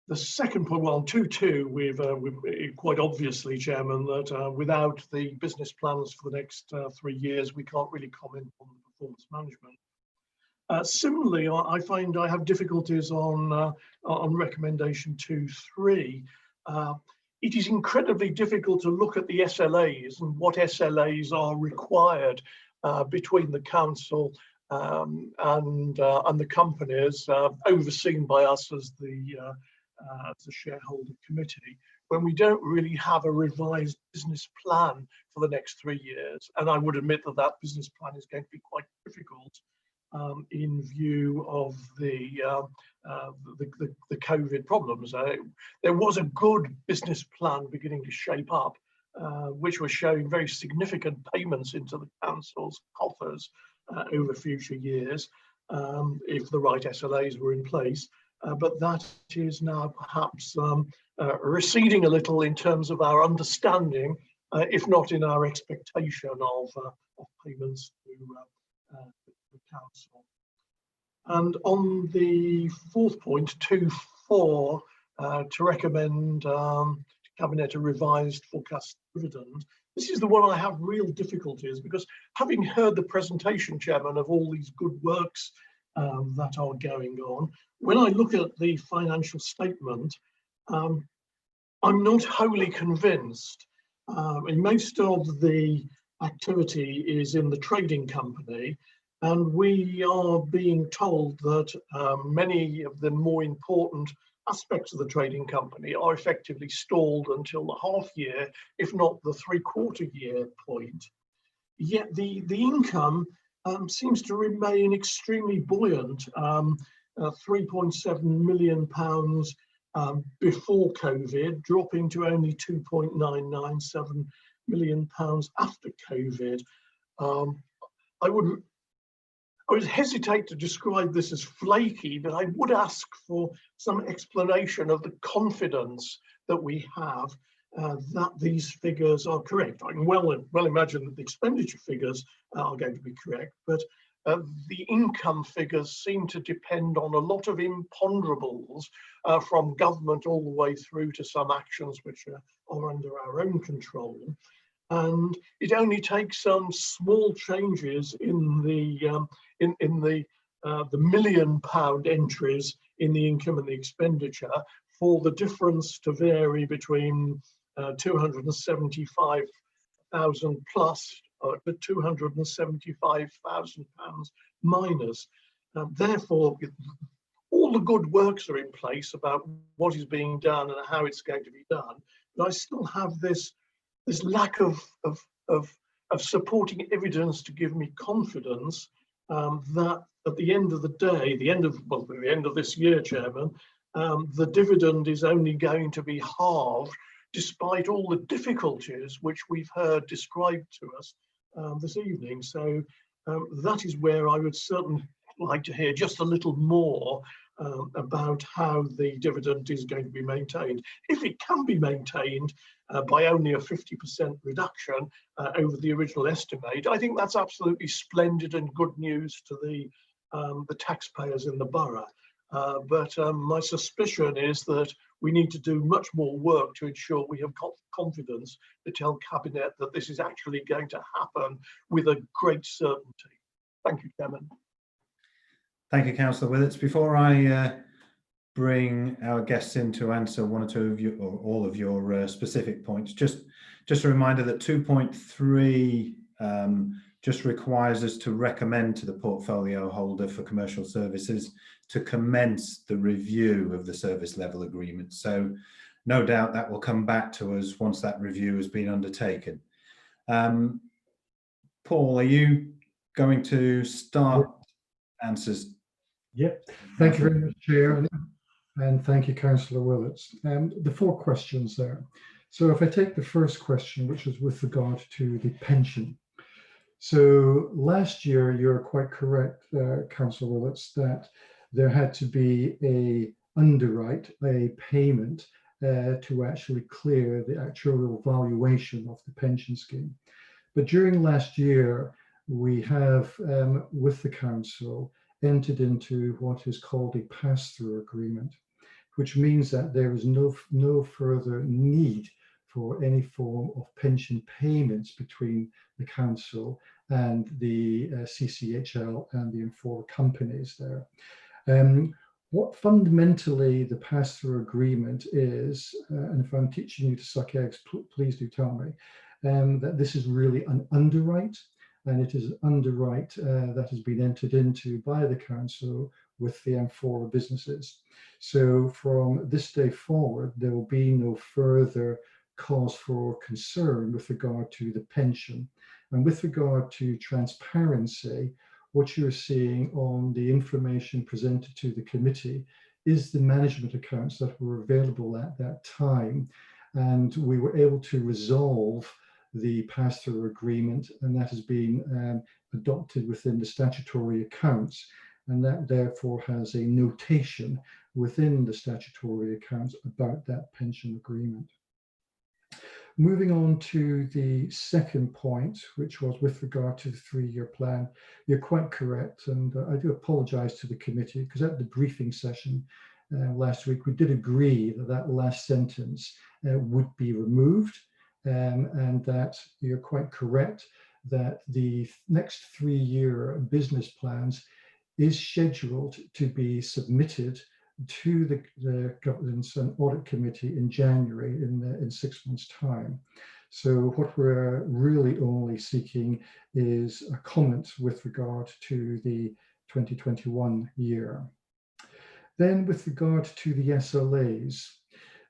The second point, well, on 2.2, we've quite obviously, Chairman, that without the business plans for the next 3 years, we can't really comment on the performance management. Similarly, I find I have difficulties on recommendation 2.3. It is incredibly difficult to look at the SLAs and what SLAs are required between the council and the companies overseen by us as the shareholder committee, when we don't really have a revised business plan for the next 3 years. And I would admit that that business plan is going to be quite difficult in view of the COVID problems. There was a good business plan beginning to shape up, which was showing very significant payments into the council's coffers over future years, if the right SLAs were in place. But that is now perhaps receding a little in terms of our understanding, if not in our expectation of payments to the council. And on the fourth point, 2.4, to recommend Cabinet a revised forecast dividend. This is the one I have real difficulties, because having heard the presentation, Chairman, of all these good works that are going on, when I look at the financial statement, I'm not wholly convinced. Most of the activity is in the trading company, and we are being told that many of the more important aspects of the trading company are effectively stalled until the half year, if not the 3/4 year point. Yet the income seems to remain extremely buoyant, £3.7 million before COVID, dropping to only £2.997 million after COVID. would hesitate to describe this as flaky, but I would ask for some explanation of the confidence that we have that these figures are correct. I can well imagine that the expenditure figures are going to be correct, but the income figures seem to depend on a lot of imponderables from government all the way through to some actions which are under our own control. And it only takes some small changes in the £1 million entries in the income and the expenditure for the difference to vary between 275,000 plus to £275,000 minus. Therefore, all the good works are in place about what is being done and how it's going to be done. But I still have this lack of supporting evidence to give me confidence that at the end of the day, the end of this year, Chairman, the dividend is only going to be halved, despite all the difficulties which we've heard described to us this evening. So that is where I would certainly like to hear just a little more about how the dividend is going to be maintained. If it can be maintained by only a 50% reduction over the original estimate, I think that's absolutely splendid and good news to the taxpayers in the borough. But my suspicion is that we need to do much more work to ensure we have got confidence to tell Cabinet that this is actually going to happen with a great certainty. Thank you, Chairman. Thank you, Councillor Willits. Before I bring our guests in to answer one or two of you or all of your specific points, just a reminder that 2.3 just requires us to recommend to the portfolio holder for commercial services to commence the review of the service level agreement. So no doubt that will come back to us once that review has been undertaken. Paul, are you going to start answers? Yep. Thank you very much, Chair, and thank you, Councillor Willits. The 4 questions there. So if I take the first question, which is with regard to the pension. So last year, you're quite correct, Councillor Willits, that there had to be a payment to actually clear the actuarial valuation of the pension scheme. But during last year, we have, with the council, entered into what is called a pass-through agreement, which means that there is no further need for any form of pension payments between the council and the CCHL and the Infor companies there. What fundamentally the pass-through agreement is, and if I'm teaching you to suck eggs, please do tell me, that this is really an underwrite, and it is an underwrite that has been entered into by the council with the Amphora businesses. So from this day forward, there will be no further cause for concern with regard to the pension. And with regard to transparency, what you're seeing on the information presented to the committee is the management accounts that were available at that time. And we were able to resolve the pass-through agreement, and that has been adopted within the statutory accounts, and that therefore has a notation within the statutory accounts about that pension agreement. Moving on to the second point, which was with regard to the 3-year plan, you're quite correct, and I do apologise to the committee, because at the briefing session last week, we did agree that that last sentence would be removed, and that you're quite correct that the next 3-year business plans is scheduled to be submitted to the Governance and Audit Committee in January in 6 months' time. So what we're really only seeking is a comment with regard to the 2021 year. Then with regard to the SLAs,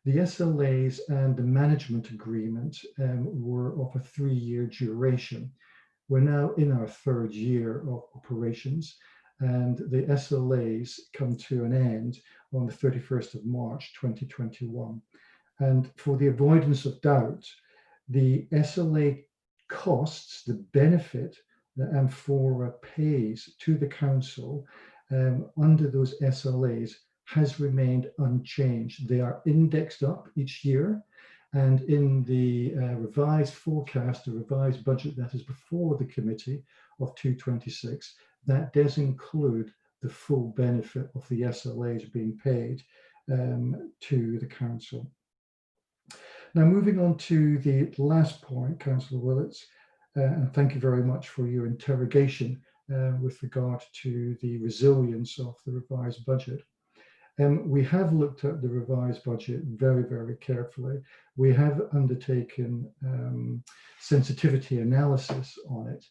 and the management agreement were of a 3-year duration. We're now in our 3rd year of operations, and the SLAs come to an end on the 31st of March 2021. And for the avoidance of doubt, the SLA costs, the benefit that Amphora pays to the council under those SLAs has remained unchanged. They are indexed up each year, and in the revised forecast, the revised budget that is before the committee of 226, that does include the full benefit of the SLAs being paid to the council. Now, moving on to the last point, Councillor Willets, and thank you very much for your interrogation with regard to the resilience of the revised budget. We have looked at the revised budget very, very carefully. We have undertaken sensitivity analysis on it.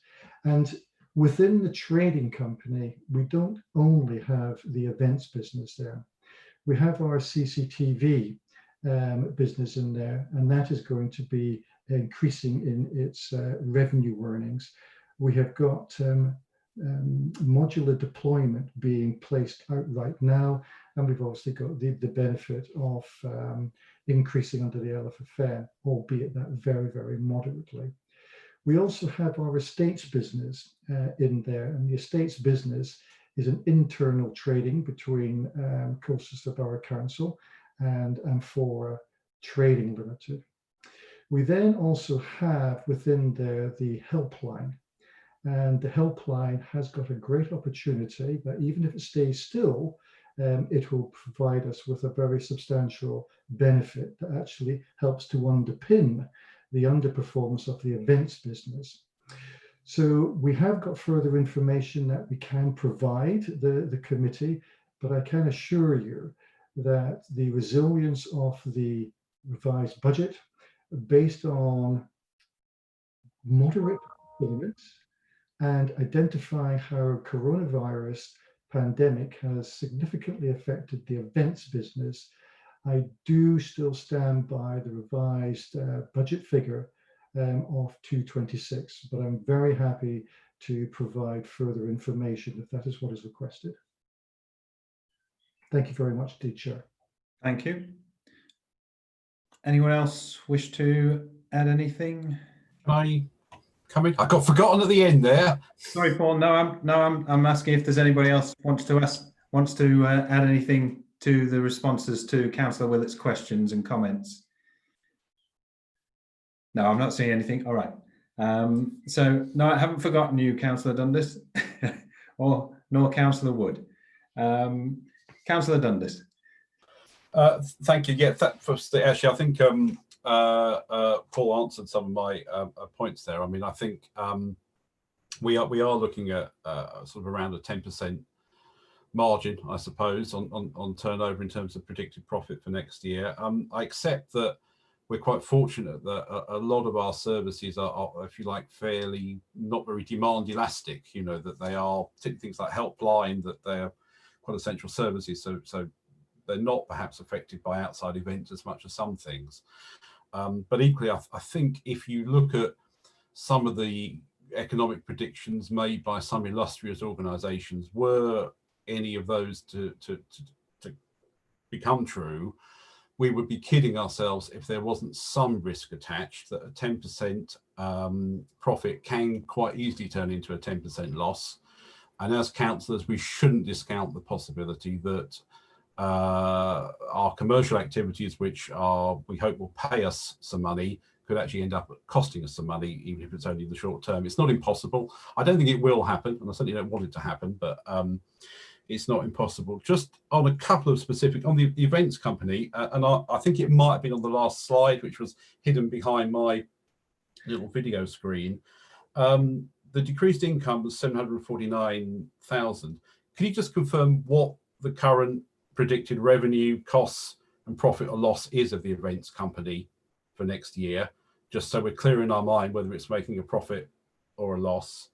And within the trading company, we don't only have the events business there. We have our CCTV business in there, and that is going to be increasing in its revenue earnings. We have got modular deployment being placed out right now, and we've obviously got the benefit of increasing under the LFFM, albeit that very, very moderately. We also have our estates business in there, and the estates business is an internal trading between Colchester Borough Council and Amphora Trading Limited. We then also have within there the helpline, and the helpline has got a great opportunity that even if it stays still, it will provide us with a very substantial benefit that actually helps to underpin the underperformance of the events business. So we have got further information that we can provide the committee, but I can assure you that the resilience of the revised budget, based on moderate performance and identifying how coronavirus pandemic has significantly affected the events business, I do still stand by the revised budget figure of 226, but I'm very happy to provide further information if that is what is requested. Thank you very much, indeed, Chair. Thank you. Anyone else wish to add anything? I come in. I got forgotten at the end there. Sorry, Paul. No, I'm asking if there's anybody else wants to add anything to the responses to Councillor Willett's questions and comments. No, I'm not seeing anything. All right. So no, I haven't forgotten you, Councillor Dundas, nor Councillor Wood. Councillor Dundas. Thank you. Yeah, actually, I think Paul answered some of my points there. I mean, I think we are looking at sort of around a 10% margin, I suppose, on turnover in terms of predicted profit for next year. I accept that we're quite fortunate that a lot of our services are, if you like, fairly not very demand elastic. You know, that they are things like helpline, that they're quite essential services. So they're not perhaps affected by outside events as much as some things. But equally, I think if you look at some of the economic predictions made by some illustrious organisations, were any of those to become true, we would be kidding ourselves if there wasn't some risk attached, that a 10% profit can quite easily turn into a 10% loss. And as councillors, we shouldn't discount the possibility that our commercial activities, which we hope will pay us some money, could actually end up costing us some money, even if it's only in the short term. It's not impossible. I don't think it will happen, and I certainly don't want it to happen, but it's not impossible. Just on a couple of specific, on the events company, and I think it might have been on the last slide, which was hidden behind my little video screen. The decreased income was 749,000. Can you just confirm what the current predicted revenue, costs and profit or loss is of the events company for next year, just so we're clear in our mind whether it's making a profit or a loss?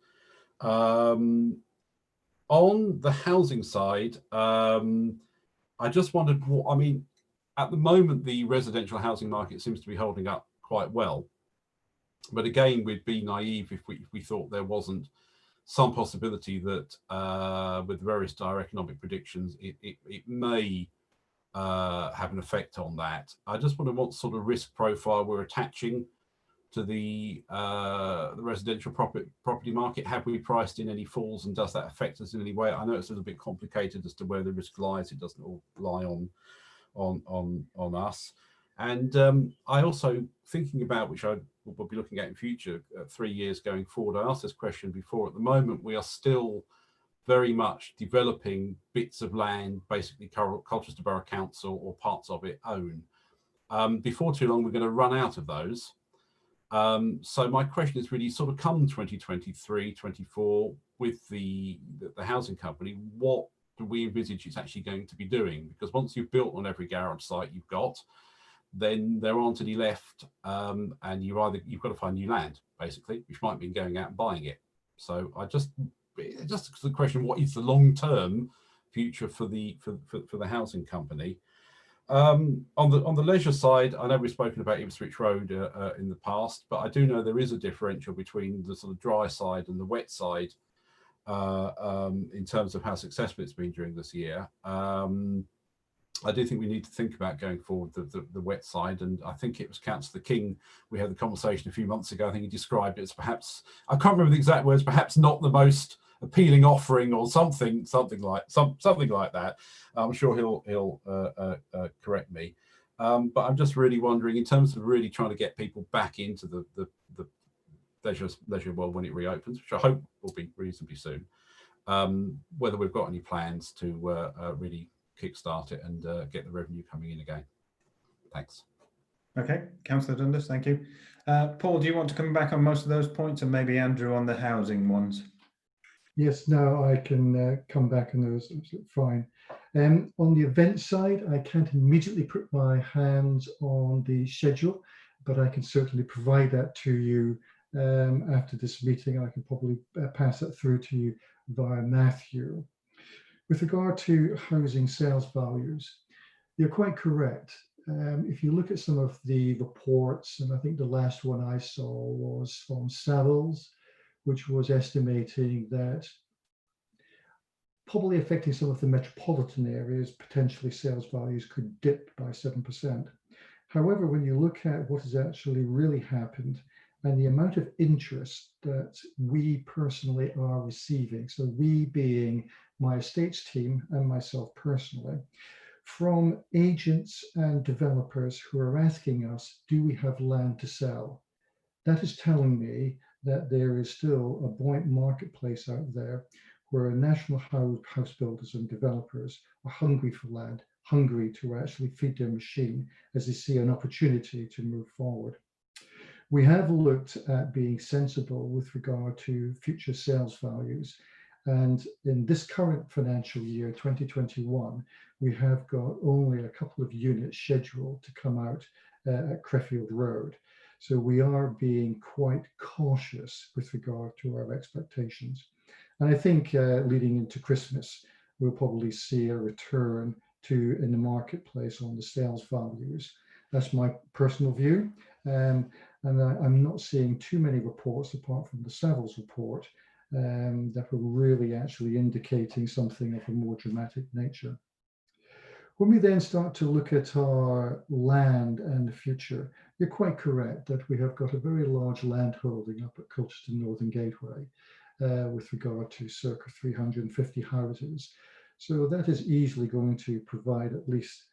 On the housing side, I just wondered what, I mean, at the moment, the residential housing market seems to be holding up quite well. But again, we'd be naive if we thought there wasn't some possibility that with various dire economic predictions, it may have an effect on that. I just wonder what sort of risk profile we're attaching to the residential property market? Have we priced in any falls, and does that affect us in any way? I know it's a little bit complicated as to where the risk lies. It doesn't all lie on us. And I also, thinking about, which I will be looking at in future 3 years going forward, I asked this question before. At the moment, we are still very much developing bits of land, basically Colchester Borough Council or parts of it own. Before too long, we're going to run out of those. So my question is really sort of come 2023, 24 with the housing company, what do we envisage it's actually going to be doing? Because once you've built on every garage site you've got, then there aren't any left, and you've got to find new land, basically, which might mean going out and buying it. So just the question, what is the long-term future for the housing company? On the leisure side, I know we've spoken about Ipswich Road in the past, but I do know there is a differential between the sort of dry side and the wet side in terms of how successful it's been during this year. I do think we need to think about going forward the wet side, and I think it was Councillor King, we had the conversation a few months ago. I think he described it as perhaps, I can't remember the exact words, perhaps not the most appealing offering or something like that. I'm sure he'll correct me, but I'm just really wondering, in terms of really trying to get people back into the leisure world when it reopens, which I hope will be reasonably soon, whether we've got any plans to really kickstart it and get the revenue coming in again. Thanks. Okay, Councillor Dundas, thank you. Paul, do you want to come back on most of those points, and maybe Andrew on the housing ones? Yes, no, I can come back on those, absolutely fine. On the event side, I can't immediately put my hands on the schedule, but I can certainly provide that to you after this meeting. I can probably pass that through to you via Matthew. With regard to housing sales values, you're quite correct. If you look at some of the reports, and I think the last one I saw was from Savills, which was estimating that probably affecting some of the metropolitan areas, potentially sales values could dip by 7%. However, when you look at what has actually really happened and the amount of interest that we personally are receiving, so we being my estates team and myself personally, from agents and developers who are asking us, do we have land to sell? That is telling me that there is still a buoyant marketplace out there where national house builders and developers are hungry for land, hungry to actually feed their machine as they see an opportunity to move forward. We have looked at being sensible with regard to future sales values. And in this current financial year, 2021, we have got only a couple of units scheduled to come out at Creffield Road. So we are being quite cautious with regard to our expectations. And I think leading into Christmas, we'll probably see a return to in the marketplace on the sales values. That's my personal view. And I'm not seeing too many reports apart from the Savills report that were really actually indicating something of a more dramatic nature. When we then start to look at our land and the future, you're quite correct that we have got a very large land holding up at Colchester Northern Gateway with regard to circa 350 houses. So that is easily going to provide at least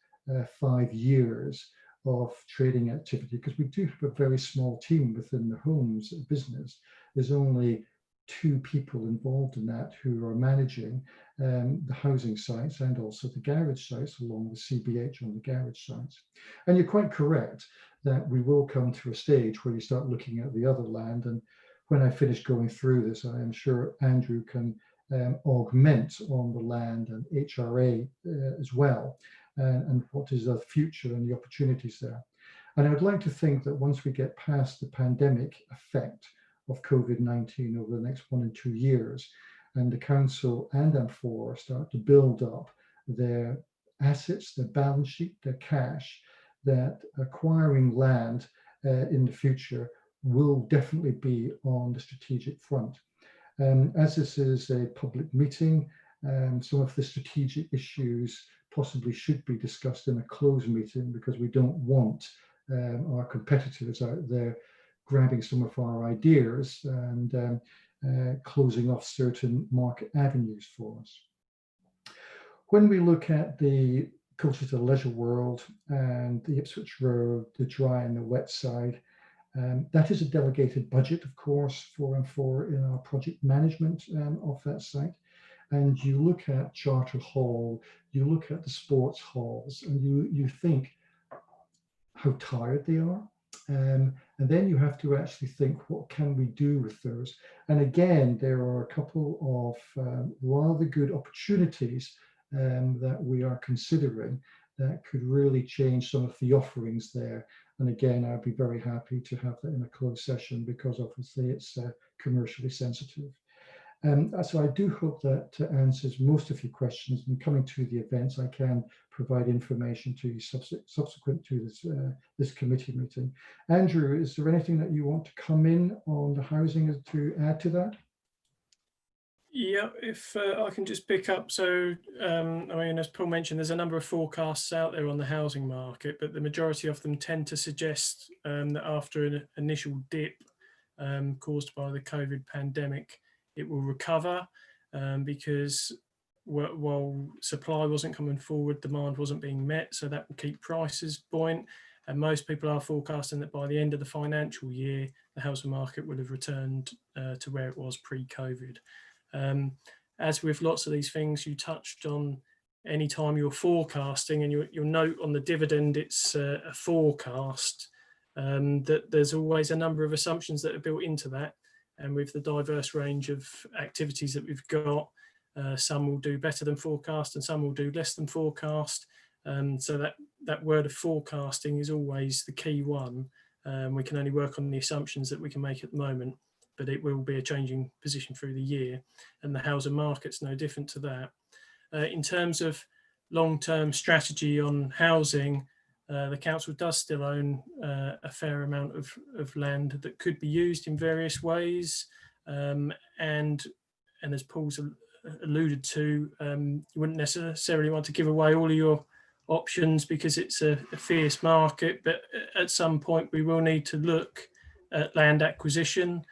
5 years of trading activity, because we do have a very small team within the homes business. There's only 2 people involved in that who are managing the housing sites and also the garage sites along with CBH on the garage sites. And you're quite correct that we will come to a stage where you start looking at the other land. And when I finish going through this, I am sure Andrew can augment on the land and HRA as well, and what is the future and the opportunities there. And I would like to think that once we get past the pandemic effect of COVID-19 over the next 1 and 2 years, and the council and Amphora start to build up their assets, their balance sheet, their cash, that acquiring land in the future will definitely be on the strategic front. As this is a public meeting, some of the strategic issues possibly should be discussed in a closed meeting, because we don't want our competitors out there grabbing some of our ideas and closing off certain market avenues for us. When we look at the Colchester Leisure World and the Ipswich Road, the dry and the wet side, that is a delegated budget, of course, for in our project management of that site. And you look at Charter Hall, you look at the sports halls, and you think how tired they are. And then you have to actually think, what can we do with those? And again, there are a couple of rather good opportunities that we are considering that could really change some of the offerings there. And again, I'd be very happy to have that in a closed session because obviously it's commercially sensitive. So I do hope that answers most of your questions. And coming to the events, I can provide information to you subsequent to this committee meeting. Andrew, is there anything that you want to come in on the housing to add to that? Yeah, if I can just pick up. So, I mean, as Paul mentioned, there's a number of forecasts out there on the housing market, but the majority of them tend to suggest that after an initial dip caused by the COVID pandemic, it will recover because while supply wasn't coming forward, demand wasn't being met, so that will keep prices buoyant. And most people are forecasting that by the end of the financial year, the housing market will have returned to where it was pre-COVID. As with lots of these things, you touched on, any time you're forecasting, and you'll note on the dividend it's a forecast, that there's always a number of assumptions that are built into that. And with the diverse range of activities that we've got, some will do better than forecast and some will do less than forecast. So that word of forecasting is always the key one. We can only work on the assumptions that we can make at the moment, but it will be a changing position through the year, and the housing market's no different to that. In terms of long-term strategy on housing, the council does still own a fair amount of land that could be used in various ways, and as Paul's alluded to, you wouldn't necessarily want to give away all of your options because it's a fierce market, but at some point we will need to look at land acquisition.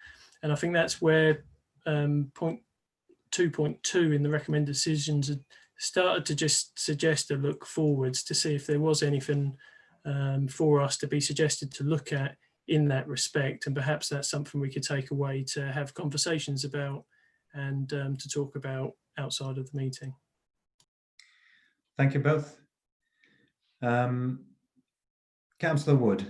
And I think that's where point 2.2 in the recommended decisions had started to just suggest a look forwards to see if there was anything for us to be suggested to look at in that respect. And perhaps that's something we could take away to have conversations about and to talk about outside of the meeting. Thank you both. Councillor Wood.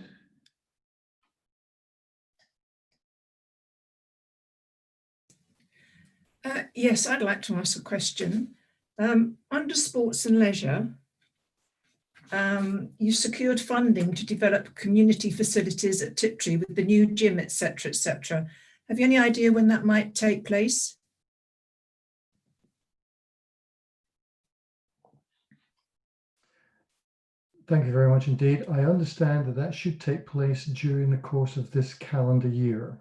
Yes, I'd like to ask a question. Under sports and leisure, you secured funding to develop community facilities at Tiptree with the new gym, etc., etc. Have you any idea when that might take place? Thank you very much indeed. I understand that that should take place during the course of this calendar year.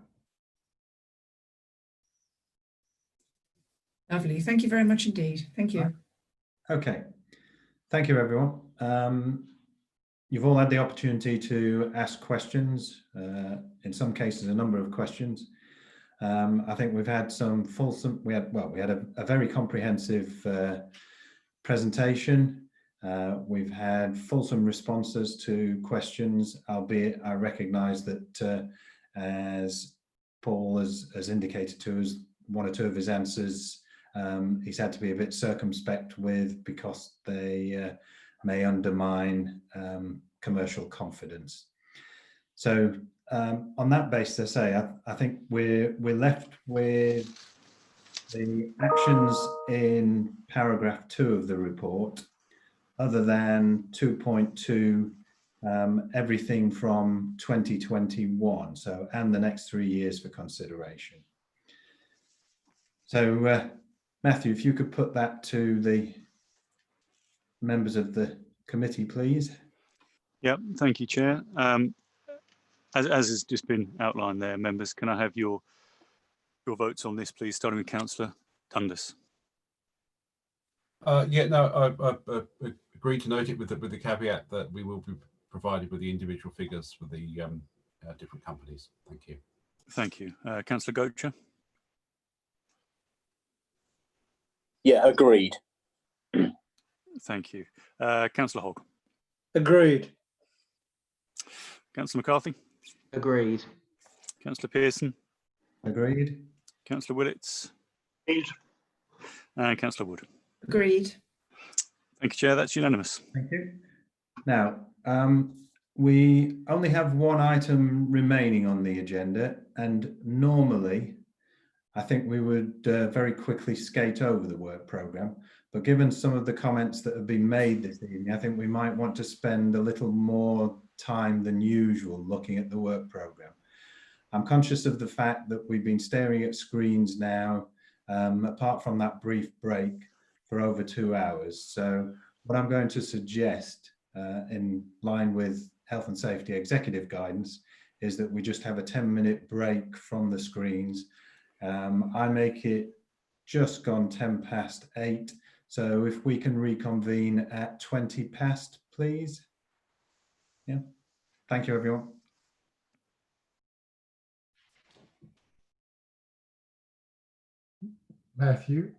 Lovely. Thank you very much indeed. Thank you. Okay. Thank you, everyone. You've all had the opportunity to ask questions, in some cases, a number of questions. I think we've had some fulsome, we had a very comprehensive presentation. We've had fulsome responses to questions, albeit I recognise that as Paul has indicated to us, one or two of his answers he's had to be a bit circumspect with because they may undermine commercial confidence. So on that basis, I think we're left with the actions in paragraph 2 of the report, other than 2.2, everything from 2021, so and the next 3 years for consideration. So Matthew, if you could put that to the members of the committee, please. Yep, thank you, Chair. As has just been outlined there, members, can I have your votes on this, please, starting with Councillor Dundas? Yeah, no, I agree to note it with the caveat that we will be provided with the individual figures for the different companies. Thank you. Thank you. Councillor Gocher? Yeah, agreed. Thank you. Councillor Hogg? Agreed. Councillor McCarthy? Agreed. Councillor Pearson? Agreed. Councillor Willits? Agreed. And Councillor Wood? Agreed. Thank you, Chair. That's unanimous. Thank you. Now, we only have one item remaining on the agenda, and normally I think we would very quickly skate over the work programme. But given some of the comments that have been made this evening, I think we might want to spend a little more time than usual looking at the work programme. I'm conscious of the fact that we've been staring at screens now, apart from that brief break, for over 2 hours. So what I'm going to suggest, in line with Health and Safety Executive guidance, is that we just have a 10-minute break from the screens. I make it just gone 8:10. So if we can reconvene at 20 past, please. Yeah. Thank you, everyone. Matthew?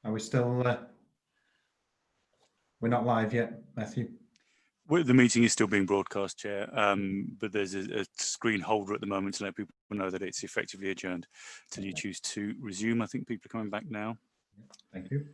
Are we still, we're not live yet, Matthew? Well, the meeting is still being broadcast, Chair, but there's a screen holder at the moment to let people know that it's effectively adjourned until you choose to resume. I think people are coming back now. Thank you.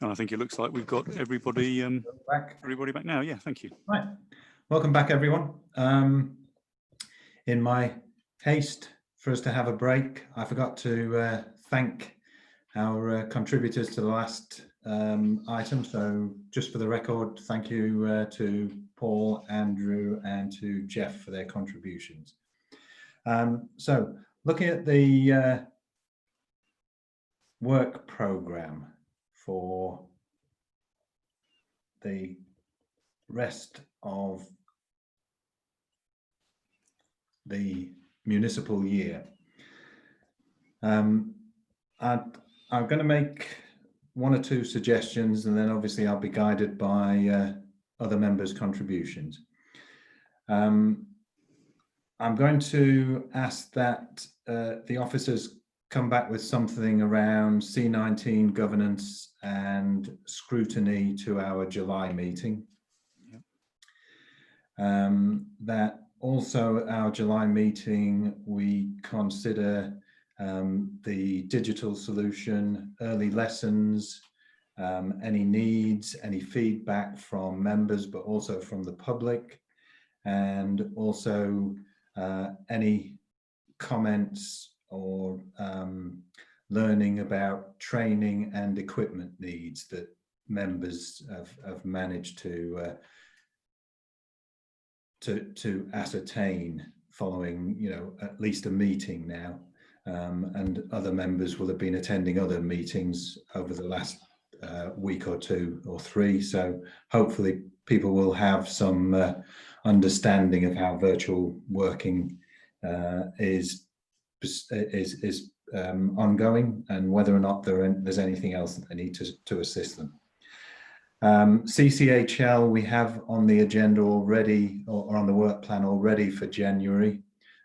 And I think it looks like we've got everybody back. Everybody back now. Yeah, thank you. Right. Welcome back, everyone. In my haste for us to have a break, I forgot to thank our contributors to the last item. So just for the record, thank you to Paul, Andrew, and to Jeff for their contributions. So looking at the work programme for the rest of the municipal year. I'm going to make one or two suggestions, and then obviously I'll be guided by other members' contributions. I'm going to ask that the officers come back with something around C19 governance and scrutiny to our July meeting. Yep. That also our July meeting, we consider the digital solution, early lessons, any needs, any feedback from members, but also from the public, and also any comments or learning about training and equipment needs that members have managed to ascertain following, you know, at least a meeting now, and other members will have been attending other meetings over the last week or two or three. So hopefully people will have some understanding of how virtual working is ongoing, and whether or not there's anything else that they need to assist them. CCHL we have on the agenda already, or on the work plan already for January,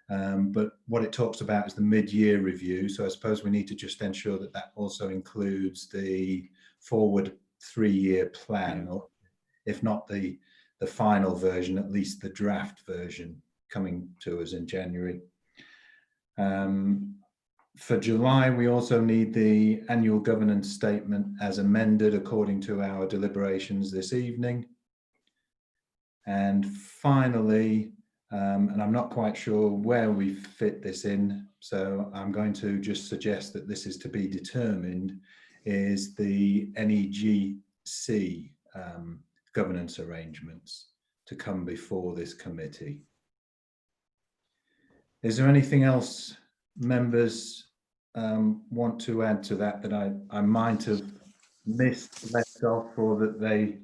but what it talks about is the mid-year review. So I suppose we need to just ensure that that also includes the forward 3-year plan, or if not the final version, at least the draft version coming to us in January. For July, we also need the annual governance statement as amended according to our deliberations this evening. And finally, and I'm not quite sure where we fit this in, so I'm going to just suggest that this is to be determined, is the NEGC governance arrangements to come before this committee. Is there anything else members want to add to that I might have missed, left off, or that they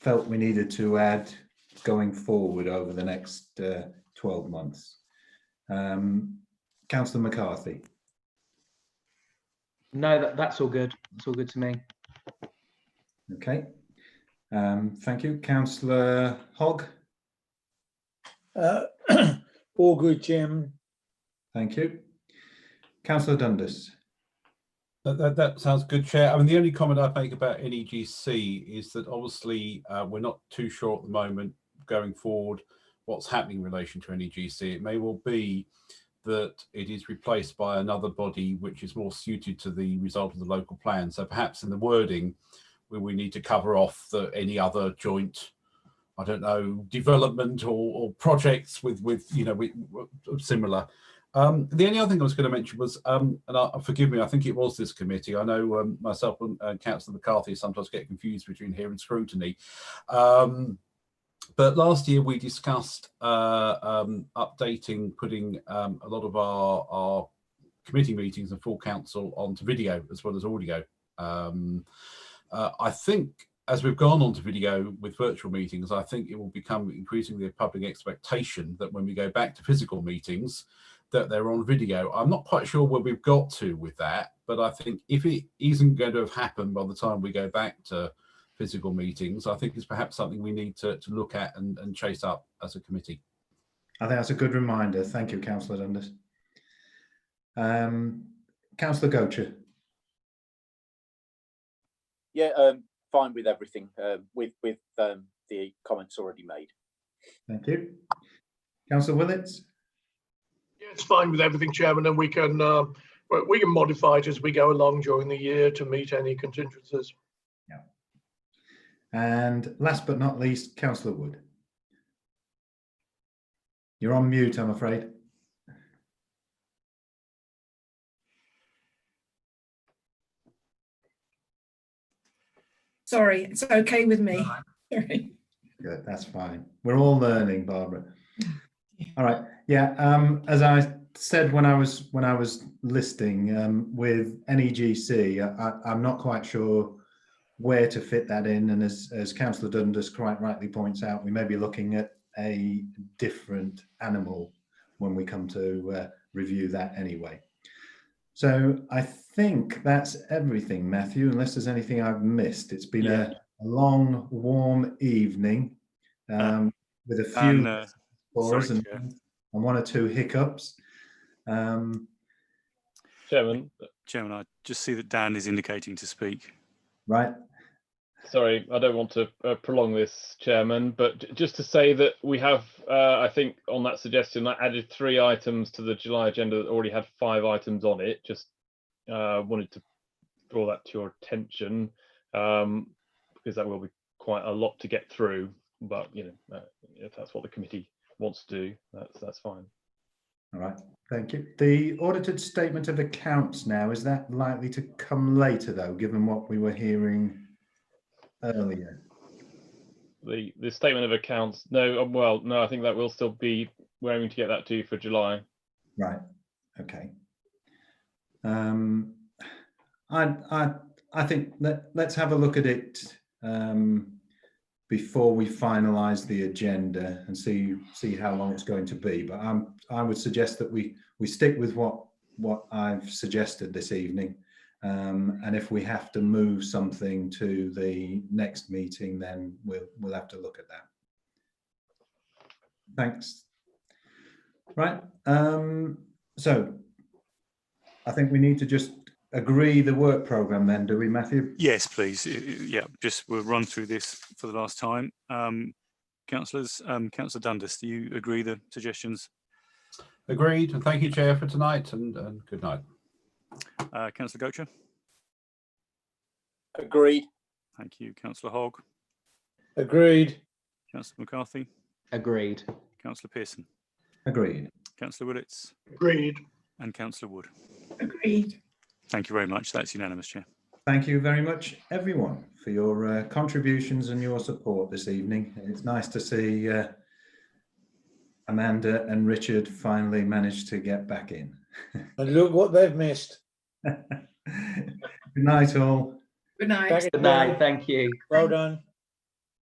felt we needed to add going forward over the next 12 months? Councillor McCarthy. No, that's all good. It's all good to me. Okay. Thank you. Councillor Hogg. All good, Chairman. Thank you. Councillor Dundas. That sounds good, Chair. I mean, the only comment I'd make about NEGC is that obviously we're not too sure at the moment going forward what's happening in relation to NEGC. It may well be that it is replaced by another body which is more suited to the result of the local plan. So perhaps in the wording we need to cover off any other joint, I don't know, development or projects with you know, similar. The only other thing I was going to mention was, and forgive me, I think it was this committee. I know myself and Councillor McCarthy sometimes get confused between here and scrutiny. But last year we discussed updating, putting a lot of our committee meetings and full council onto video as well as audio. I think as we've gone on to video with virtual meetings, I think it will become increasingly a public expectation that when we go back to physical meetings, that they're on video. I'm not quite sure where we've got to with that, but I think if it isn't going to have happened by the time we go back to physical meetings, I think it's perhaps something we need to look at and chase up as a committee. I think that's a good reminder. Thank you, Councillor Dundas. Councillor Gocher. Yeah, fine with everything, with the comments already made. Thank you. Councillor Willits. Yeah, it's fine with everything, Chairman, and we can modify it as we go along during the year to meet any contingencies. Yeah. And last but not least, Councillor Wood. You're on mute, I'm afraid. Sorry, it's okay with me. Sorry. Good, that's fine. We're all learning, Barbara. All right. Yeah. As I said when I was listing with NEGC, I'm not quite sure where to fit that in, and as Councillor Dundas quite rightly points out, we may be looking at a different animal when we come to review that anyway. So I think that's everything, Matthew, unless there's anything I've missed. It's been a long, warm evening with a few scores and one or two hiccups. Chairman, I just see that Dan is indicating to speak. Right. Sorry, I don't want to prolong this, Chairman, but just to say that we have, I think on that suggestion, I added 3 items to the July agenda that already had 5 items on it. Just wanted to draw that to your attention because that will be quite a lot to get through. But you know, if that's what the committee wants to do, that's fine. All right, thank you. The audited statement of accounts now, is that likely to come later though, given what we were hearing earlier? The statement of accounts, no, well, no, I think that will still be, we're aiming to get that to you for July. Right, okay. I think let's have a look at it before we finalise the agenda and see how long it's going to be. But I would suggest that we stick with what I've suggested this evening. And if we have to move something to the next meeting, then we'll have to look at that. Thanks. Right. So I think we need to just agree the work programme then, do we, Matthew? Yes, please. Yeah, just we'll run through this for the last time. Councillors, Councillor Dundas, do you agree the suggestions? Agreed, and thank you, Chair, for tonight, and good night. Councillor Gocher? Agreed. Thank you. Councillor Hogg? Agreed. Councillor McCarthy? Agreed. Councillor Pearson? Agreed. Councillor Willits? Agreed. And Councillor Wood? Agreed. Thank you very much. That's unanimous, Chair. Thank you very much, everyone, for your contributions and your support this evening. It's nice to see Amanda and Richard finally managed to get back in. And look what they've missed. Good night, all. Good night. Good night. Thank you. Well done.